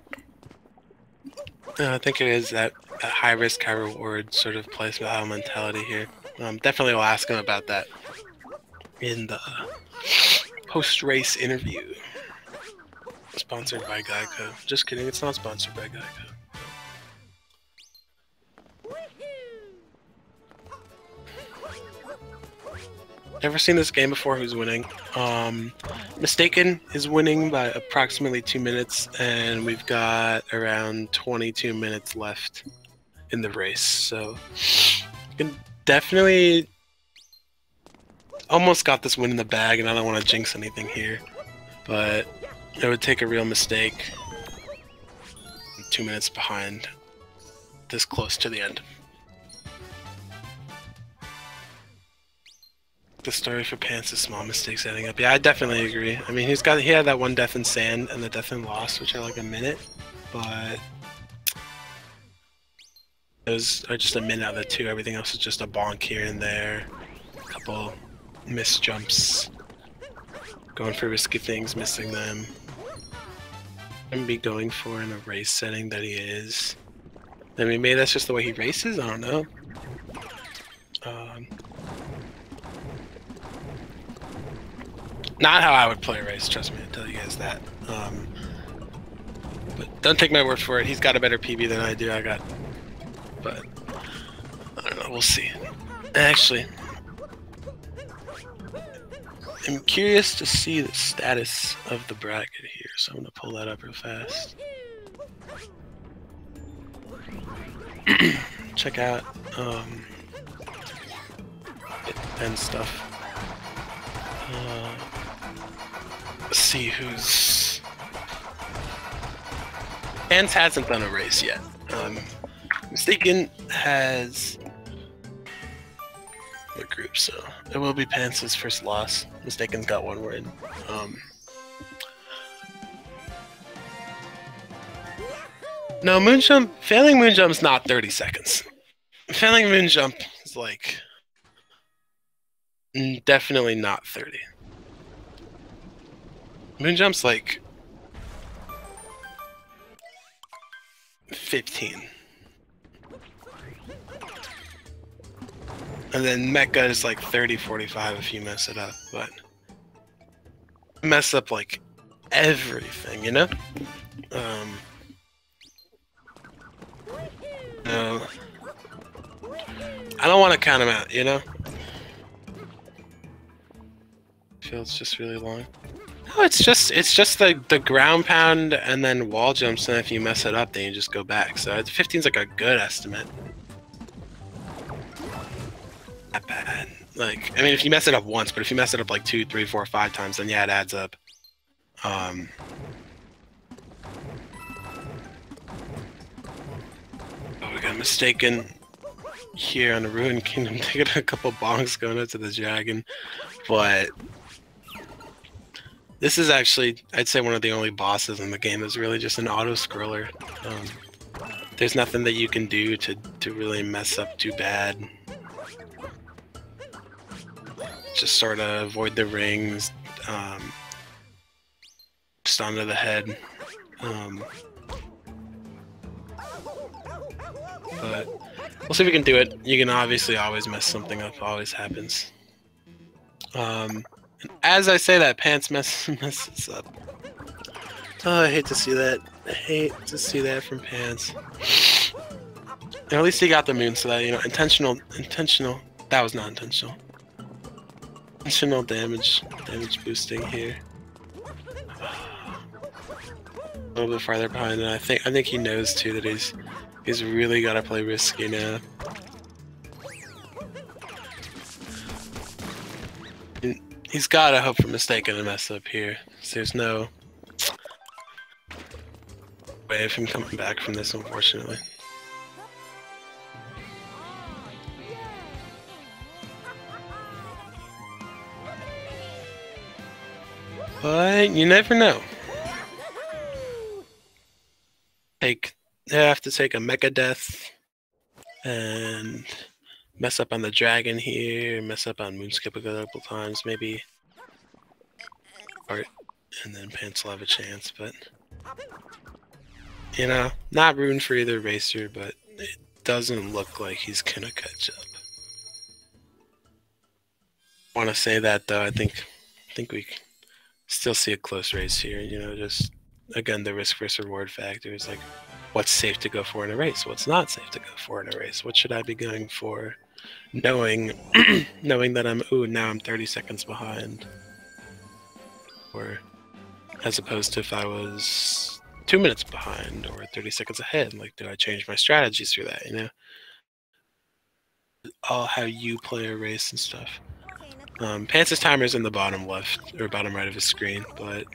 I think it is that high risk, high reward sort of playstyle mentality here. Definitely will ask him about that in the post-race interview. Sponsored by Geico. Just kidding, it's not sponsored by Geico. Never seen this game before. Who's winning? Mystakin is winning by approximately 2 minutes, and we've got around 22 minutes left in the race. So you can definitely almost got this win in the bag, and I don't want to jinx anything here, but it would take a real mistake. 2 minutes behind, this close to the end. The story for p4ntz is small mistakes adding up. Yeah, I definitely agree. I mean, he had that one death in sand and the death in lost, which are like a minute, but those are just a minute out of the two. Everything else is just a bonk here and there, a couple missed jumps, going for risky things, missing them. I'm be going for in a race setting that he is. I mean, maybe that's just the way he races. I don't know. Not how I would play a race, trust me, I tell you guys that. But don't take my word for it. He's got a better PB than I do. But I don't know. We'll see. Actually, I'm curious to see the status of the bracket here, so I'm gonna pull that up real fast. Check out and stuff. Let's see who's... p4ntz hasn't done a race yet. mystakin has a group, so it will be p4ntz's first loss. mystakin's got one win. No, moonjump. Failing moonjump's not 30 seconds. Failing moonjump is like definitely not 30. Moonjump's like 15. And then Mecha is like 30, 45 if you mess it up, but mess up like everything, you know? No. I don't want to count him out, you know? Feels just really long. No, it's just the ground pound and then wall jumps, and if you mess it up, then you just go back. So 15's like a good estimate. Not bad. Like, I mean, if you mess it up once, but if you mess it up like 2, 3, 4, 5 times, then yeah, it adds up. Oh, we got mystakin here on the Ruined Kingdom. Taking a couple bonks going up to the dragon, but this is actually, I'd say, one of the only bosses in the game that's really just an auto-scroller. There's nothing that you can do to really mess up too bad. Just sort of avoid the rings, just onto the head. But we'll see if we can do it. You can obviously always mess something up, always happens. And as I say that, p4ntz messes up. Oh, I hate to see that. I hate to see that from p4ntz. And at least he got the moon, so that, you know, intentional, that was not intentional. Intentional damage boosting here. A little bit farther behind, and I think he knows too that he's really got to play risky now. He's got to hope for mystakin to mess up here. So there's no way of him coming back from this, unfortunately. But you never know. They have to take a mecha death and mess up on the dragon here, mess up on Moonskip a couple times, maybe. And then p4ntz will have a chance, but you know, not rooting for either racer, but it doesn't look like he's gonna catch up. I want to say that though, I think we still see a close race here. You know, just again the risk versus reward factor is like, what's safe to go for in a race? What's not safe to go for in a race? What should I be going for? Knowing that now I'm 30 seconds behind. Or as opposed to if I was 2 minutes behind or 30 seconds ahead, like, do I change my strategies through that, you know? All how you play a race and stuff. p4ntz's timer is in the bottom left or bottom right of his screen, but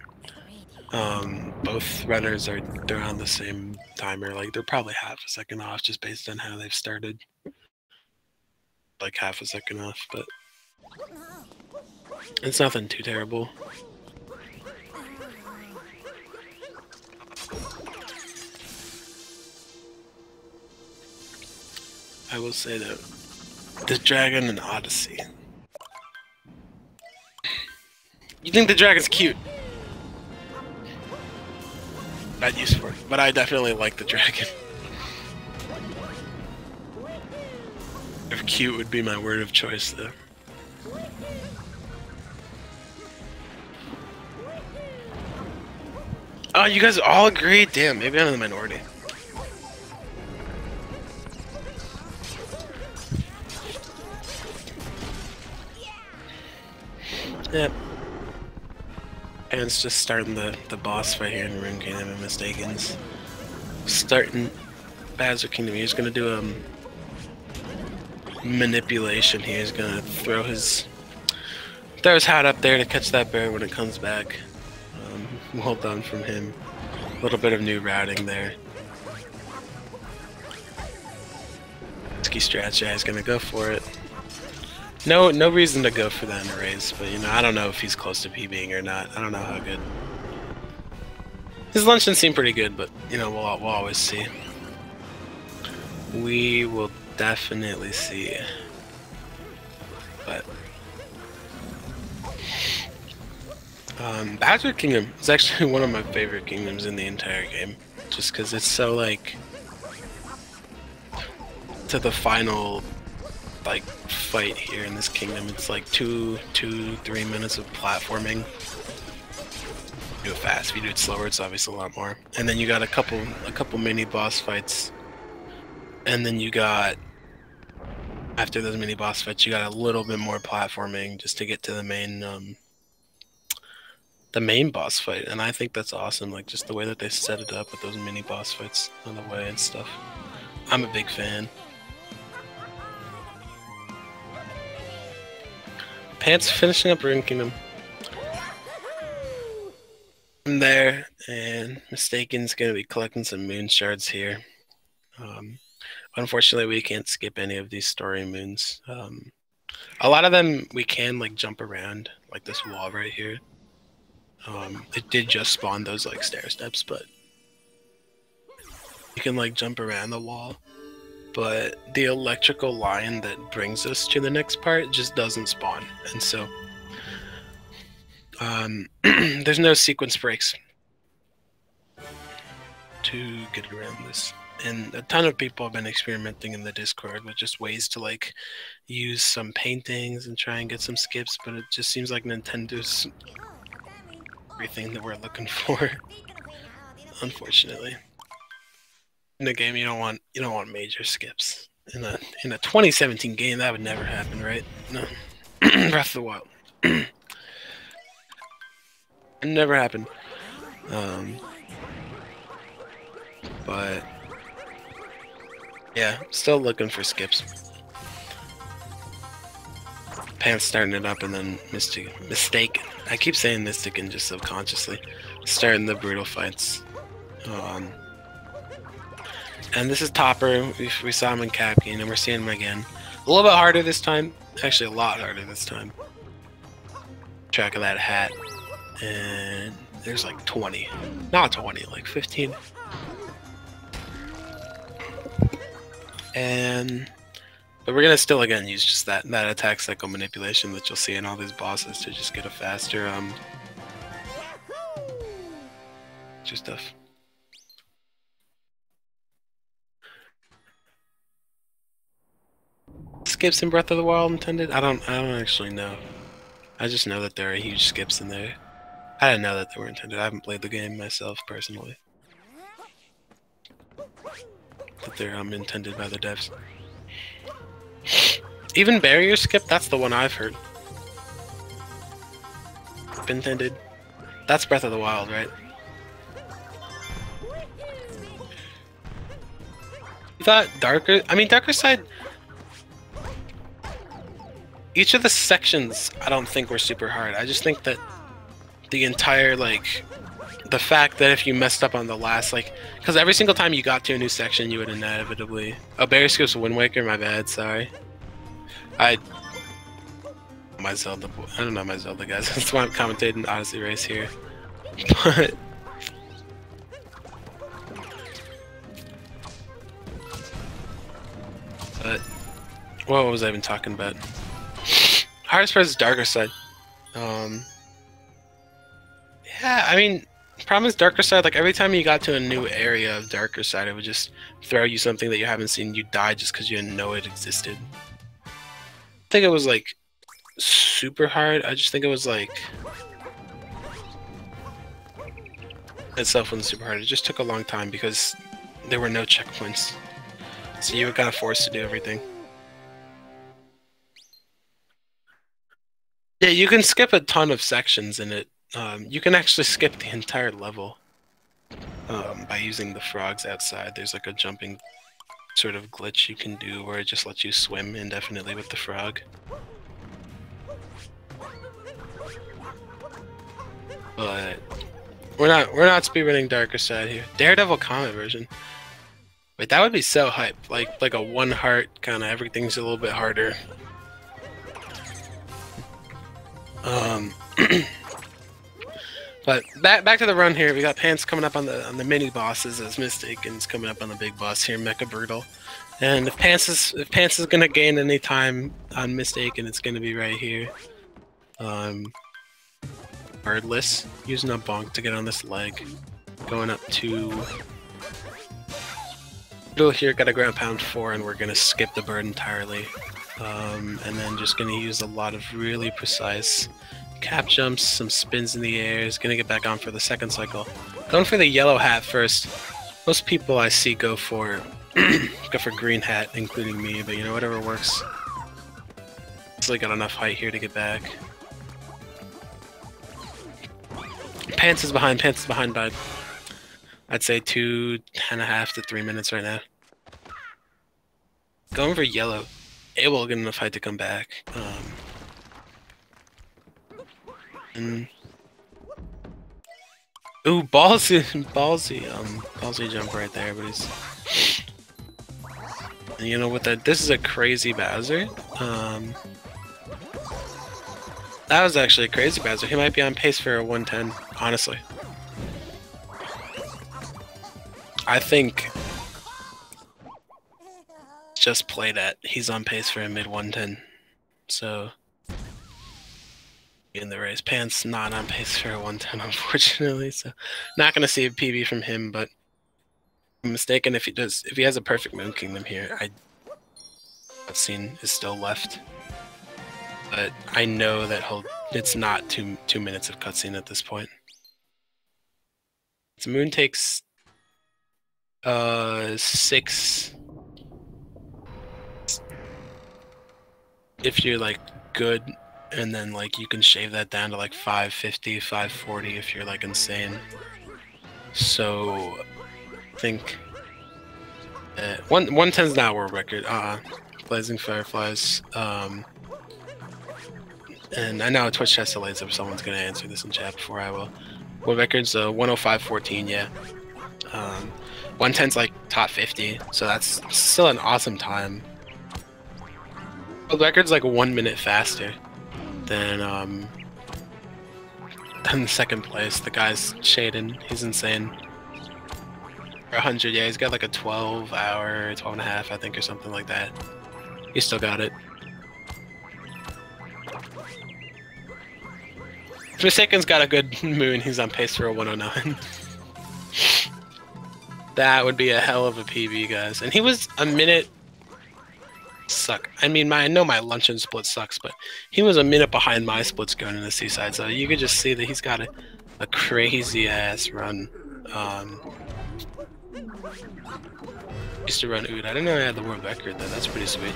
both runners they're on the same timer. Like they're probably half a second off just based on how they've started. Like half a second off, but it's nothing too terrible. I will say though, the dragon in Odyssey. You think the dragon's cute? Not used for it, but I definitely like the dragon. If cute would be my word of choice though. Oh, you guys all agree? Damn, maybe I'm in the minority. Yep. And it's just starting the boss fight here in Rune Kingdom and mystakin. Starting Bazar Kingdom. He's gonna do a manipulation here. He's gonna throw his hat up there to catch that bear when it comes back. Well done from him. A little bit of new routing there. Risky stratgy. He's gonna go for it. No reason to go for that in a race, but you know, I don't know if he's close to PBing or not. I don't know how good. His luncheon seemed pretty good, but you know, we'll always see. We will definitely see. But Bazar Kingdom is actually one of my favorite kingdoms in the entire game, just because it's so like to the final like fight here in this kingdom. It's like 3 minutes of platforming. You do it fast. If you do it slower, it's obviously a lot more. And then you got a couple mini boss fights. And then you got, after those mini boss fights, you got a little bit more platforming just to get to the main boss fight. And I think that's awesome. Like just the way that they set it up with those mini boss fights on the way and stuff. I'm a big fan. p4ntz finishing up Rune Kingdom. I'm there, and mystakin's gonna be collecting some moon shards here. Unfortunately, we can't skip any of these story moons. A lot of them we can like jump around, like this wall right here. It did just spawn those like stair steps, but you can like jump around the wall. But the electrical line that brings us to the next part just doesn't spawn, and so there's no sequence breaks to get around this. And a ton of people have been experimenting in the Discord with just ways to like use some paintings and try and get some skips, but it just seems like Nintendo's everything that we're looking for, unfortunately. In the game, you don't want major skips. In a 2017 game, that would never happen, right? No. Breath of the Wild. It never happened. But yeah, still looking for skips. p4ntz starting it up, and then mystakin. I keep saying mystakin just subconsciously. Starting the brutal fights. And this is Topper. We saw him in Captain, and we're seeing him again. A little bit harder this time. Actually, a lot harder this time. Track of that hat. And there's like 20. Not 20, like 15. But we're gonna still again use just that attack cycle manipulation that you'll see in all these bosses to just get a faster stuff. Skips in Breath of the Wild intended? I don't actually know. I just know that there are huge skips in there. I didn't know that they were intended. I haven't played the game myself personally. But they're intended by the devs. Even barrier skip, that's the one I've heard. Intended. That's Breath of the Wild, right? You thought Darker? I mean, Darker Side. each of the sections I don't think were super hard. I just think that the entire, like, the fact that if you messed up on the last, like, because every single time you got to a new section, you would inevitably... Oh, Barry skips Wind Waker, my bad, sorry. I don't know my Zelda, guys. That's why I'm commentating Odyssey race here. But what was I even talking about? Hardest part is Darker Side. Yeah, I mean, problem is Darker Side, like every time you got to a new area of Darker Side, it would just throw you something that you haven't seen. You die just because you didn't know it existed. I think it was like super hard. I just think it was like itself wasn't super hard. It just took a long time because there were no checkpoints, so you were kind of forced to do everything. Yeah, you can skip a ton of sections in it. You can actually skip the entire level by using the frogs outside. There's like a jumping sort of glitch you can do where it just lets you swim indefinitely with the frog. But we're not speedrunning Darker Side here. Daredevil Comet version. Wait, that would be so hype. Like a one heart kind of everything's a little bit harder. But back to the run here. We got p4ntz coming up on the mini bosses as mystakin's coming up on the big boss here, Mecha Brutal. And if p4ntz is gonna gain any time on mystakin, it's gonna be right here. Birdless, using a bonk to get on this leg, going up to Brutal here. Got a ground pound 4, and we're gonna skip the bird entirely. And then just gonna use a lot of really precise cap jumps, some spins in the air. Is gonna get back on for the second cycle. Going for the yellow hat first. Most people I see go for green hat, including me, but you know, whatever works. Still got enough height here to get back. p4ntz is behind by I'd say 2.5 to 3 minutes right now. Going for yellow. It will get enough height to come back. Ooh, ballsy jump right there, but he's... And you know what? This is a crazy Bowser. That was actually a crazy Bowser. He might be on pace for a 110, honestly. I think just play that. He's on pace for a mid 110. So in the race, p4ntz not on pace for a 110, unfortunately. So not gonna see a PB from him, but I'm mistaken if he has a perfect Moon Kingdom here. That scene is still left. But I know that it's not two minutes of cutscene at this point. So Moon takes 6 if you're like good, and then like you can shave that down to like 550, 540 if you're like insane. So I think 110 is not a world record. Blazing Fireflies. And I know Twitch has delays if someone's gonna answer this in chat before I will. World record's 105.14, yeah. 110's like top 50, so that's still an awesome time. World record's like 1 minute faster than second place. The guy's Shaden, he's insane. 100, yeah, he's got like a 12 hour, 12 and a half, I think, or something like that. He still got it. If mystakin's got a good moon, he's on pace for a 109. That would be a hell of a PB, guys. And he was a minute... Suck. I mean, I know my luncheon split sucks, but he was a minute behind my splits going into Seaside, so you could just see that he's got a crazy-ass run. Used to run Ood. I didn't know I had the world record, though. That's pretty sweet.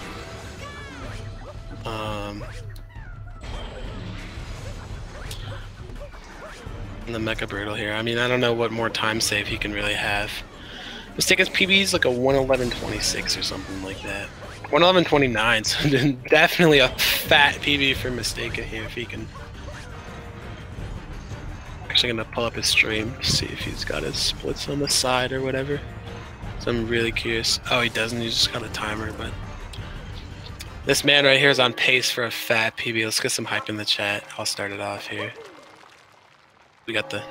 And the Mecha Brutal here. I mean, I don't know what more time save he can really have. mystakin's PB is like a 111.26 or something like that. 111.29, so definitely a fat PB for Mystakin here if he can. Actually gonna pull up his stream, see if he's got his splits on the side or whatever. So I'm really curious. Oh, he doesn't, he just got a timer, but this man right here is on pace for a fat PB. Let's get some hype in the chat. I'll start it off here. We got the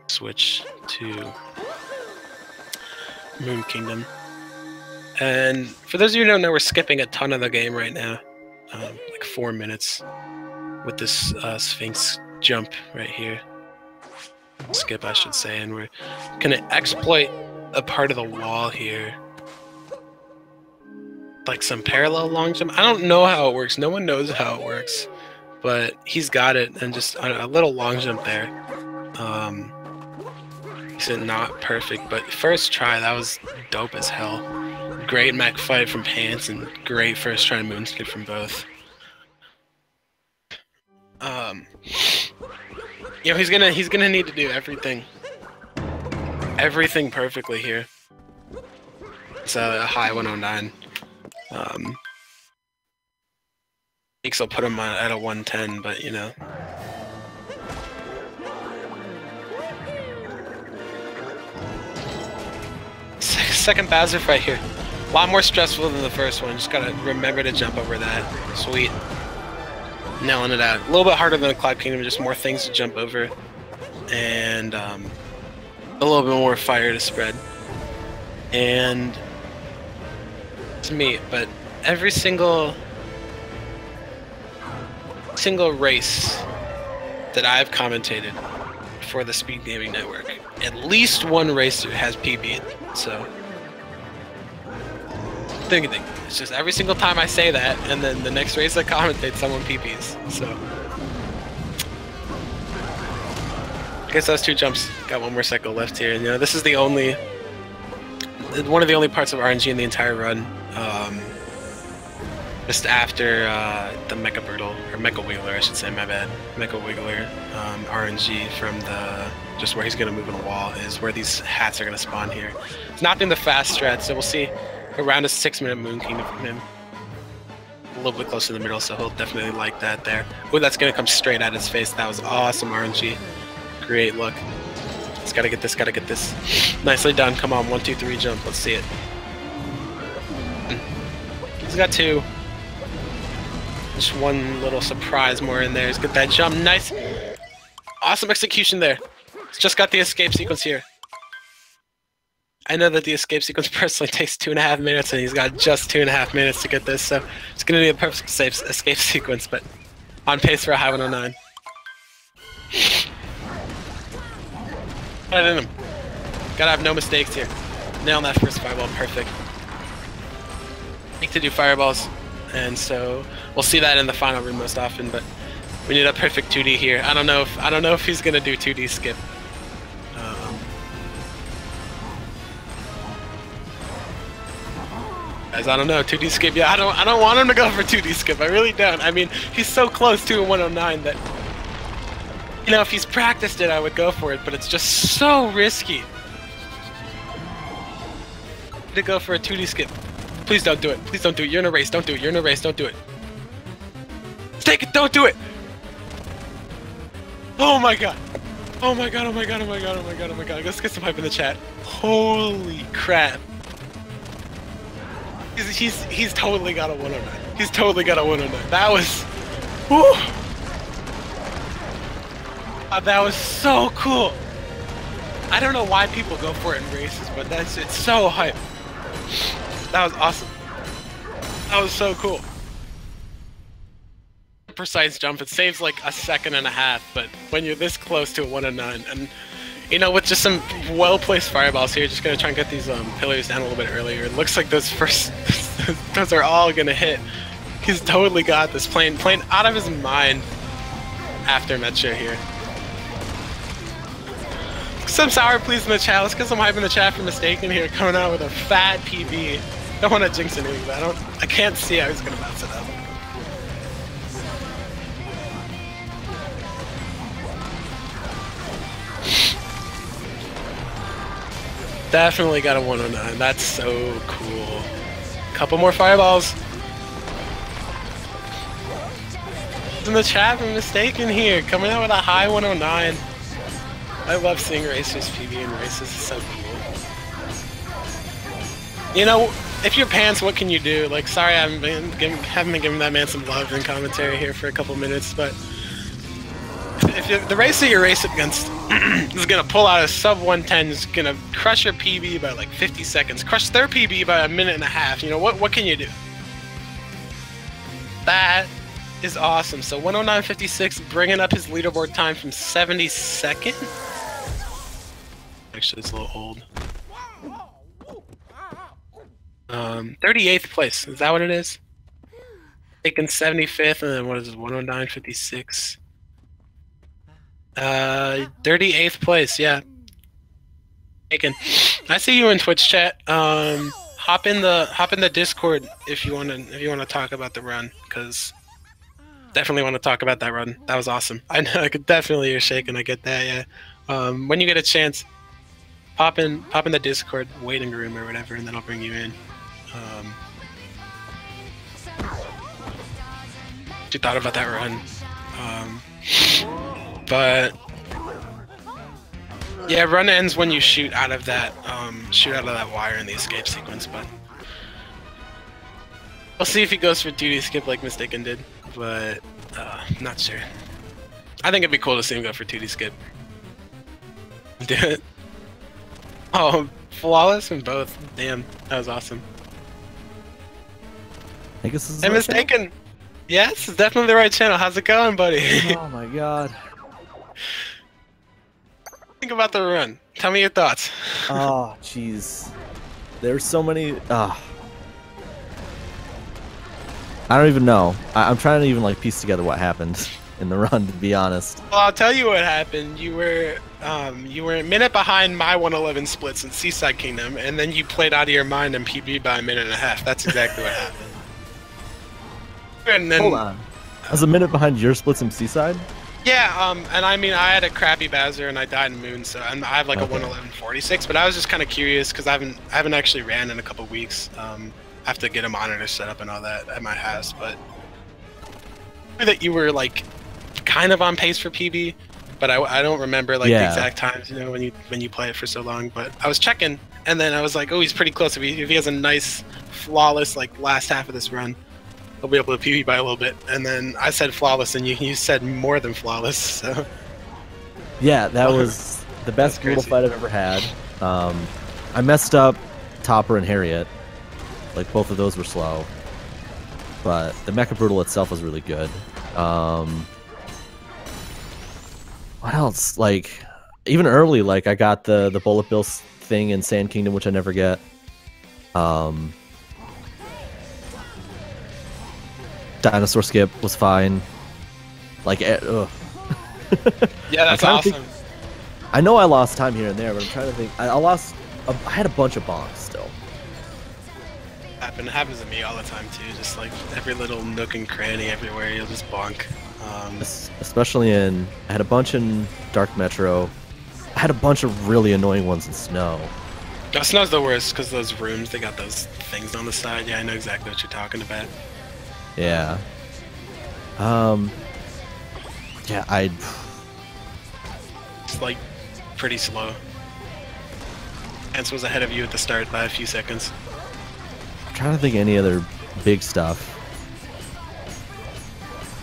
switch to Moon Kingdom. And for those of you who don't know, we're skipping a ton of the game right now. Like 4 minutes with this Sphinx jump right here. Skip, I should say. And we're gonna exploit a part of the wall here. Like some parallel long jump. I don't know how it works. No one knows how it works. But he's got it, and just a little long jump there. He's not perfect, but first try, that was dope as hell. Great mech fight from p4ntz, and great first try moonskip from both. You know, he's gonna need to do everything perfectly here. It's a high 109. He'll put him at a 110, but you know. Second Bowser fight here. A lot more stressful than the first one. Just gotta remember to jump over that. Sweet. Nailing it out. A little bit harder than the Cloud Kingdom, just more things to jump over. And a little bit more fire to spread. And it's me, but every single race that I've commentated for the Speed Gaming Network, at least one racer has PB'd, so it's just every single time I say that, and then the next race I commentate, someone PBs, so I guess those two jumps. Got one more cycle left here, and you know, this is one of the only parts of RNG in the entire run. Just after the Mecha Brutal, or Mecha Wiggler, I should say, my bad. Mecha Wiggler RNG from just where he's going to move on the wall is where these hats are going to spawn here. It's not been the fast strat, so we'll see around a 6-minute Moon Kingdom from him. A little bit close to the middle, so he'll definitely like that there. Ooh, that's going to come straight at his face. That was awesome RNG. Great look. Just gotta get this, gotta get this. Nicely done. Come on, 1, 2, 3, jump. Let's see it. He's got 2. Just one little surprise more in there. He's got that jump. Nice. Awesome execution there. He's just got the escape sequence here. I know that the escape sequence personally takes 2.5 minutes, and he's got just 2.5 minutes to get this, so it's going to be a perfect escape sequence, but on pace for a high 109. Got it in him. Gotta have no mistakes here. Nail that first fireball, perfect. Need to do fireballs, and so we'll see that in the final room most often, but we need a perfect 2D here. I don't know if he's gonna do 2D skip. Guys, I don't know, 2D skip. Yeah, I don't want him to go for 2D skip. I really don't. I mean, he's so close to a 109 that, you know, if he's practiced it, I would go for it, but it's just so risky to go for a 2D skip. Please don't do it. Please don't do it. You're in a race. Don't do it. You're in a race. Don't do it. Take it. Don't do it. Oh my god. Oh my god. Oh my god. Oh my god. Oh my god. Oh my god. Let's get some hype in the chat. Holy crap. He's totally got a 109. He's totally got a 109. That was... Whew. That was so cool. I don't know why people go for it in races, but it's so hype. That was awesome. That was so cool. Precise jump, it saves like a 1.5 seconds, but when you're this close to a 109, and you know, with just some well-placed fireballs here, just gonna try and get these pillars down a little bit earlier. It looks like those first, those are all gonna hit. He's totally got this, playing out of his mind after Metro here. Some sour please in the chat. Let's get some hype in the chat for Mystakin here, coming out with a fat PB. Don't want to jinx anything, but I can't see how he's gonna bounce it up. Definitely got a 109. That's so cool. Couple more fireballs. In the chat, I'm mistaken here. Coming out with a high 109. I love seeing racers PB in races. It's so cool. You know, if you're p4ntz, what can you do? Like, sorry, I haven't been giving that man some love in commentary here for a couple minutes, but if the racer you're racing against is gonna pull out a sub 110, is gonna crush your PB by like 50 seconds, crush their PB by a minute and a half. You know what can you do? That is awesome. So 109.56, bringing up his leaderboard time from 72nd. Actually, it's a little old. 38th place. Is that what it is? Taking 75th, and then what is it? 109.56. 38th place. Yeah. Taken. I see you in Twitch chat. Hop in the Discord if you wanna talk about the run, because definitely want to talk about that run. That was awesome. I know I could definitely hear shaking. I get that. Yeah. When you get a chance, pop in the Discord waiting room or whatever, and then I'll bring you in. What you thought about that run? But yeah, run ends when you shoot out of that wire in the escape sequence. But we'll see if he goes for 2D skip like mystakin did. But not sure. I think it'd be cool to see him go for 2D skip. Do it. Oh, flawless in both. Damn, that was awesome. I guess this is mystakin. Yes, it's definitely the right channel. How's it going, buddy? Oh my god. Think about the run. Tell me your thoughts. Oh, jeez. There's so many. I don't even know. I'm trying to even like piece together what happened in the run, to be honest. Well, I'll tell you what happened. You were a minute behind my 111 splits in Seaside Kingdom, and then you played out of your mind and PB by a minute and a half. That's exactly what happened. And then, hold on. I was a minute behind your splits in Seaside? Yeah, and I mean, I had a crappy Bowser and I died in Moon, so I have like a 111.46, but I was just kind of curious because I haven't actually ran in a couple weeks. I have to get a monitor set up and all that at my house, but that you were like kind of on pace for PB, but I don't remember like the exact times, you know, when you play it for so long. But I was checking, and then I was like, oh, he's pretty close. If he has a nice, flawless like last half of this run, he'll be able to PB by a little bit. And then I said flawless, and you said more than flawless. So yeah, that was the best brutal fight I've ever had. I messed up Topper and Harriet. Like, both of those were slow. But the Mecha Brutal itself was really good. What else? Like, even early, like, I got the Bullet Bill thing in Sand Kingdom, which I never get. Dinosaur Skip was fine. Like, ugh. Yeah, that's awesome. I know I lost time here and there, but I'm trying to think. I had a bunch of bonks still. It happens to me all the time too. Just like every little nook and cranny everywhere, you'll just bonk. Especially I had a bunch in Dark Metro. I had a bunch of really annoying ones in Snow. Oh, Snow's the worst because those rooms, they got those things on the side. Yeah, I know exactly what you're talking about. Yeah. Yeah, It's like pretty slow. p4ntz was ahead of you at the start by a few seconds. I'm trying to think of any other big stuff.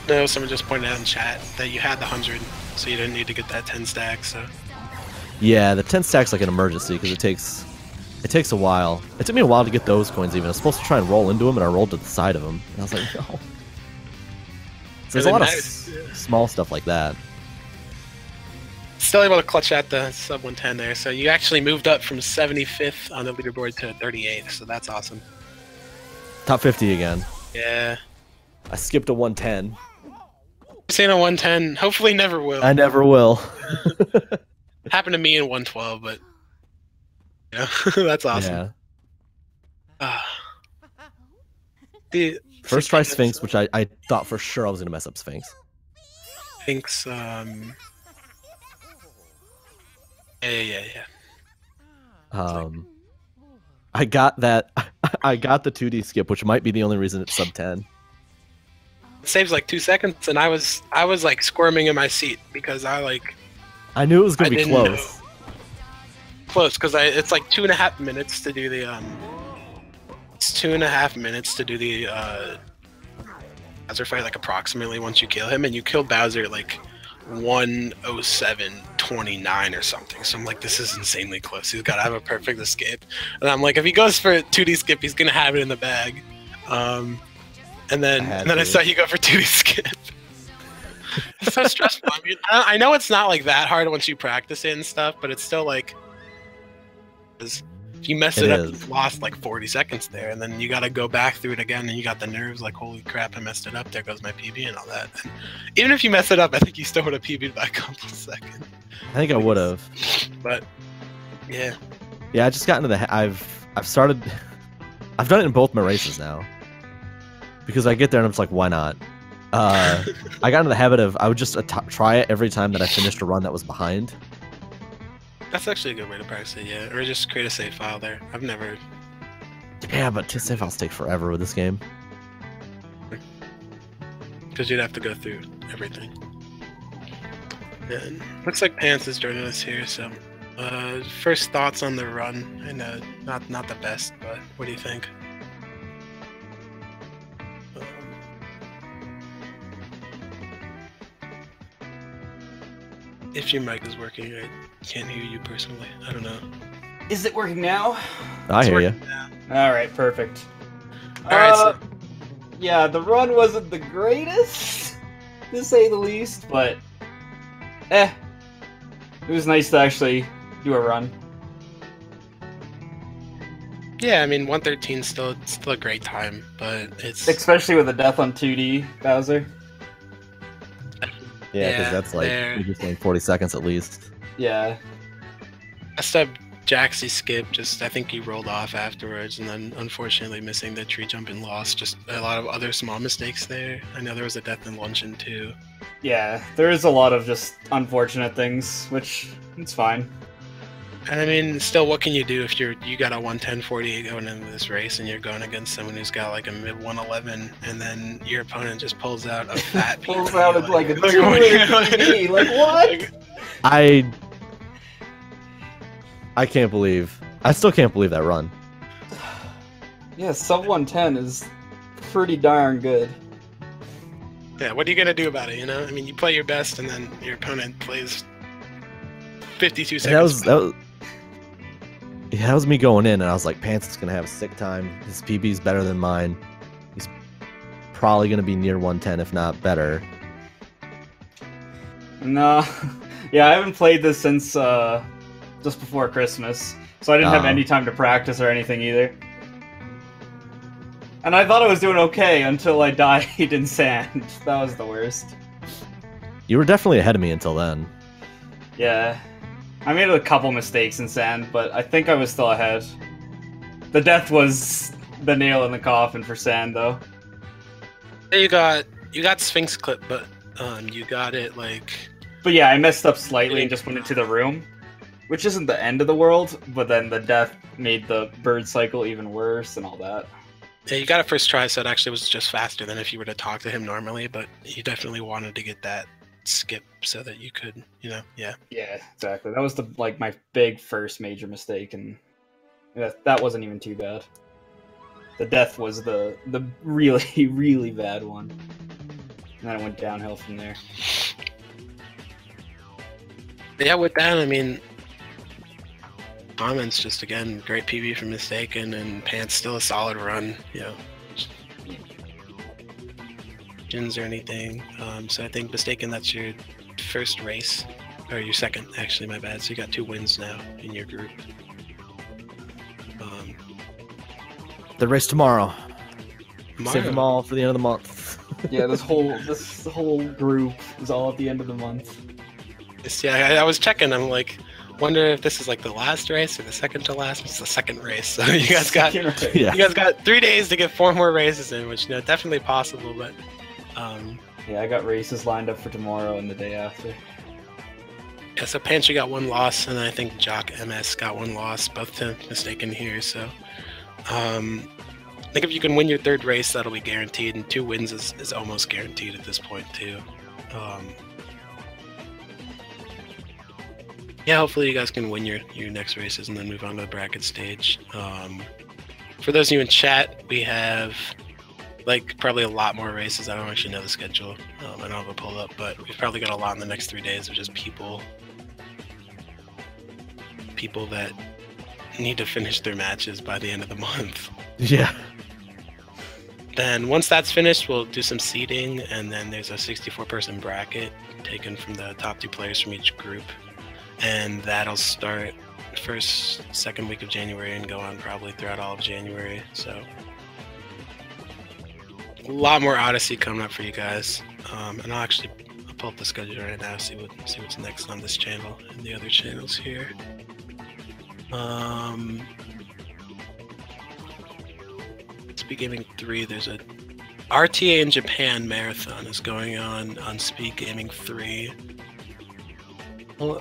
No, someone just pointed out in chat that you had the 100, so you didn't need to get that 10 stack. So. Yeah, the 10 stack's like an emergency because it takes a while. It took me a while to get those coins even. I was supposed to try and roll into them, and I rolled to the side of them. And I was like, no. So there's a lot of small stuff like that. Still able to clutch out the sub 110 there. So you actually moved up from 75th on the leaderboard to 38th. So that's awesome. Top 50 again. Yeah. I skipped a 110. Seen a 110. Hopefully never will. I never will. Happened to me in 112, but yeah, that's awesome. Yeah. First try Sphinx, which I thought for sure I was gonna mess up Sphinx. Sphinx, yeah. I got that. I got the 2D skip, which might be the only reason it's sub 10. It saves like 2 seconds, and I was like squirming in my seat because I knew it was gonna be close. Close, because it's like 2.5 minutes to do the It's 2.5 minutes to do the Bowser fight, like approximately once you kill him, and you kill Bowser at like 1:07:29 or something. So I'm like, this is insanely close. He's got to have a perfect escape. And I'm like, if he goes for a 2D skip, he's gonna have it in the bag. And then I saw you go for 2D skip. It's so stressful. I mean, I know it's not like that hard once you practice it and stuff, but it's still like, if you mess it up, you've lost like 40 seconds there, and then you got to go back through it again, and you got the nerves like, holy crap, I messed it up. There goes my PB and all that. And even if you mess it up, I think you still would have PB'd by a couple seconds. I think I would have. But yeah. Yeah, I just got into the. I've done it in both my races now. Because I get there and I'm just like, why not? I got into the habit of I would just try it every time that I finished a run that was behind. That's actually a good way to practice it, yeah. Or just create a save file there. I've never... Yeah, but save files take forever with this game. Because you'd have to go through everything. And looks like p4ntz is joining us here, so... first thoughts on the run. I know, not the best, but what do you think? If your mic is working, I can't hear you personally. I don't know. Is it working now? I hear you. All right, perfect. All right. So yeah, the run wasn't the greatest, to say the least, but it was nice to actually do a run. yeah, I mean, 1:13 still a great time, but it's Especially with a death on 2D Bowser. Yeah, because that's like there. you're saying 40 seconds at least. Yeah. messed up Jaxie skip. Just I think he rolled off afterwards, and then unfortunately missing the tree jump and lost. Just a lot of other small mistakes there. I know there was a death in luncheon too. Yeah, there is a lot of just unfortunate things, which it's fine. And I mean, still, what can you do if you got a 1:10:48 going into this race, and you're going against someone who's got like a mid 1:11, and then your opponent just pulls out a fat Pulls PB, out like a 200 PB, like what? I can't believe. I still can't believe that run. Yeah, sub 110 is pretty darn good. Yeah, what are you gonna do about it? You know, I mean, you play your best, and then your opponent plays 52 seconds. That was me going in, and I was like, p4ntz is gonna have a sick time. His PB's better than mine. He's probably gonna be near 110, if not better. No, yeah, I haven't played this since just before Christmas, so I didn't have any time to practice or anything either. And I thought I was doing okay until I died in sand. That was the worst. You were definitely ahead of me until then. Yeah. I made a couple mistakes in sand, but I think I was still ahead. The death was the nail in the coffin for sand, though. You got Sphinx clip, but you got it like. But yeah, I messed up slightly and just went into the room, which isn't the end of the world. But then the death made the bird cycle even worse and all that. Yeah, you got it first try, so it actually was just faster than if you were to talk to him normally. But you definitely wanted to get that skip so that you could, you know, yeah. Yeah, exactly. That was my big first major mistake, and that wasn't even too bad. The death was the really, really bad one. And then it went downhill from there. Yeah, with that, I mean, comments just again, great PB for Mistaken, and p4ntz still a solid run, you know. Or anything. So I think Mistaken, that's your first race, or your second, actually, my bad. So you got 2 wins now in your group. The race tomorrow. Tomorrow. Save them all for the end of the month. Yeah, this whole group is all at the end of the month. Yeah, I was checking. I'm like, wonder if this is like the last race or the second to last. It's the second race. So you guys got you guys got 3 days to get 4 more races in, which definitely possible, but. Yeah, I got races lined up for tomorrow and the day after. Yeah, so Pantry got 1 loss, and I think Jock MS got 1 loss, both to Mistaken here. So, I think if you can win your 3rd race, that'll be guaranteed, and 2 wins is almost guaranteed at this point too. Yeah, hopefully you guys can win your next races and then move on to the bracket stage. For those of you in chat, we have like probably a lot more races. I don't actually know the schedule. I don't have a pull up, but we've probably got a lot in the next 3 days of just people that need to finish their matches by the end of the month. Yeah. Then once that's finished, we'll do some seeding, and then there's a 64-person bracket taken from the top 2 players from each group, and that'll start first, second week of January and go on probably throughout all of January. So a lot more Odyssey coming up for you guys, and I'll pull up the schedule right now, see what's next on this channel and the other channels here. Speed Gaming 3, there's a RTA in Japan marathon is going on Speed Gaming 3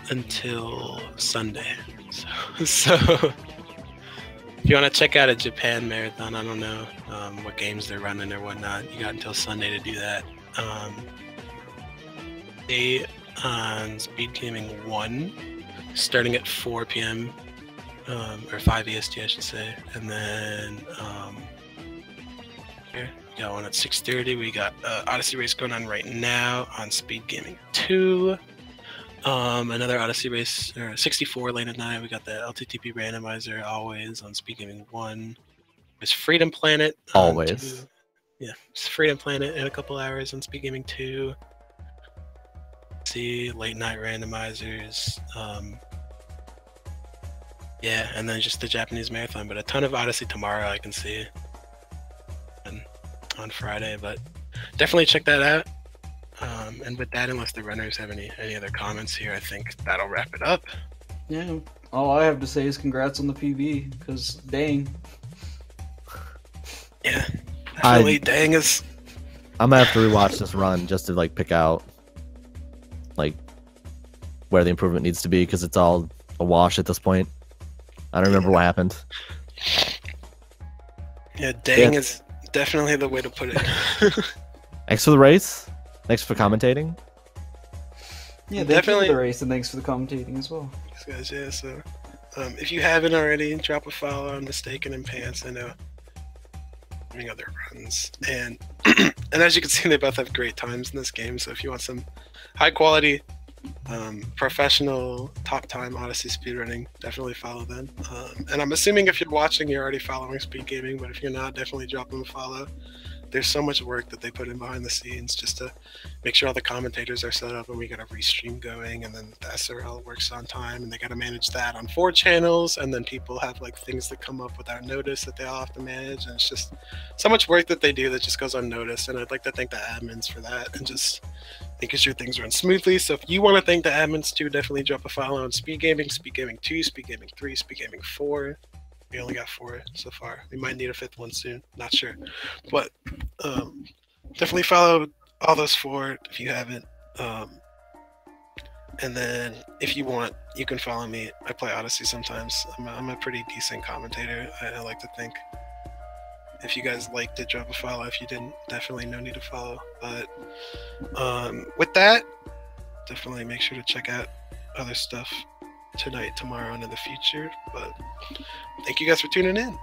until Sunday. So if you want to check out a Japan marathon, I don't know what games they're running or whatnot, you got until Sunday to do that. They on Speed Gaming 1 starting at 4 p.m. Or 5 EST, I should say, and then here we got one at 6:30. We got Odyssey race going on right now on Speed Gaming 2. Another Odyssey race, 64 lane at 9. We got the LTTP randomizer always on Speed Gaming 1. There's Freedom Planet. Always. Yeah, it's Freedom Planet in a couple hours on Speed Gaming 2. See late night randomizers. Yeah, and then just the Japanese marathon, but a ton of Odyssey tomorrow I can see, and on Friday, but definitely check that out. And with that, unless the runners have any other comments here, I think that'll wrap it up. Yeah, all I have to say is congrats on the PB, because dang. Yeah, definitely dang is... I'm gonna have to rewatch this run just to like pick out like where the improvement needs to be, because it's all a wash at this point. I don't remember what happened. Yeah, dang is definitely the way to put it. Thanks for the race. Thanks for commentating. Yeah, definitely for the race, and thanks for the commentating as well. Thanks, guys. Yeah, so if you haven't already, drop a follow on Mistaken and Pants. I know doing other runs, and and as you can see, they both have great times in this game. So if you want some high quality, professional top time Odyssey speedrunning, definitely follow them. And I'm assuming if you're watching, you're already following Speed Gaming, but if you're not, definitely drop them a follow. There's so much work that they put in behind the scenes just to make sure all the commentators are set up, and we got a restream going, and then the SRL works on time, and they got to manage that on 4 channels, and then people have like things that come up without notice that they all have to manage, and it's just so much work that they do that just goes unnoticed. And I'd like to thank the admins for that and just making sure things run smoothly. So if you want to thank the admins too, definitely drop a follow on Speed Gaming 2, Speed Gaming 3, Speed Gaming 4. We only got 4 so far. We might need a 5th one soon. Not sure. But definitely follow all those 4 if you haven't. And then if you want, you can follow me. I play Odyssey sometimes. I'm a pretty decent commentator, I like to think. If you guys liked it, drop a follow. If you didn't, definitely no need to follow. But with that, definitely make sure to check out other stuff tonight, tomorrow, and in the future. But thank you guys for tuning in.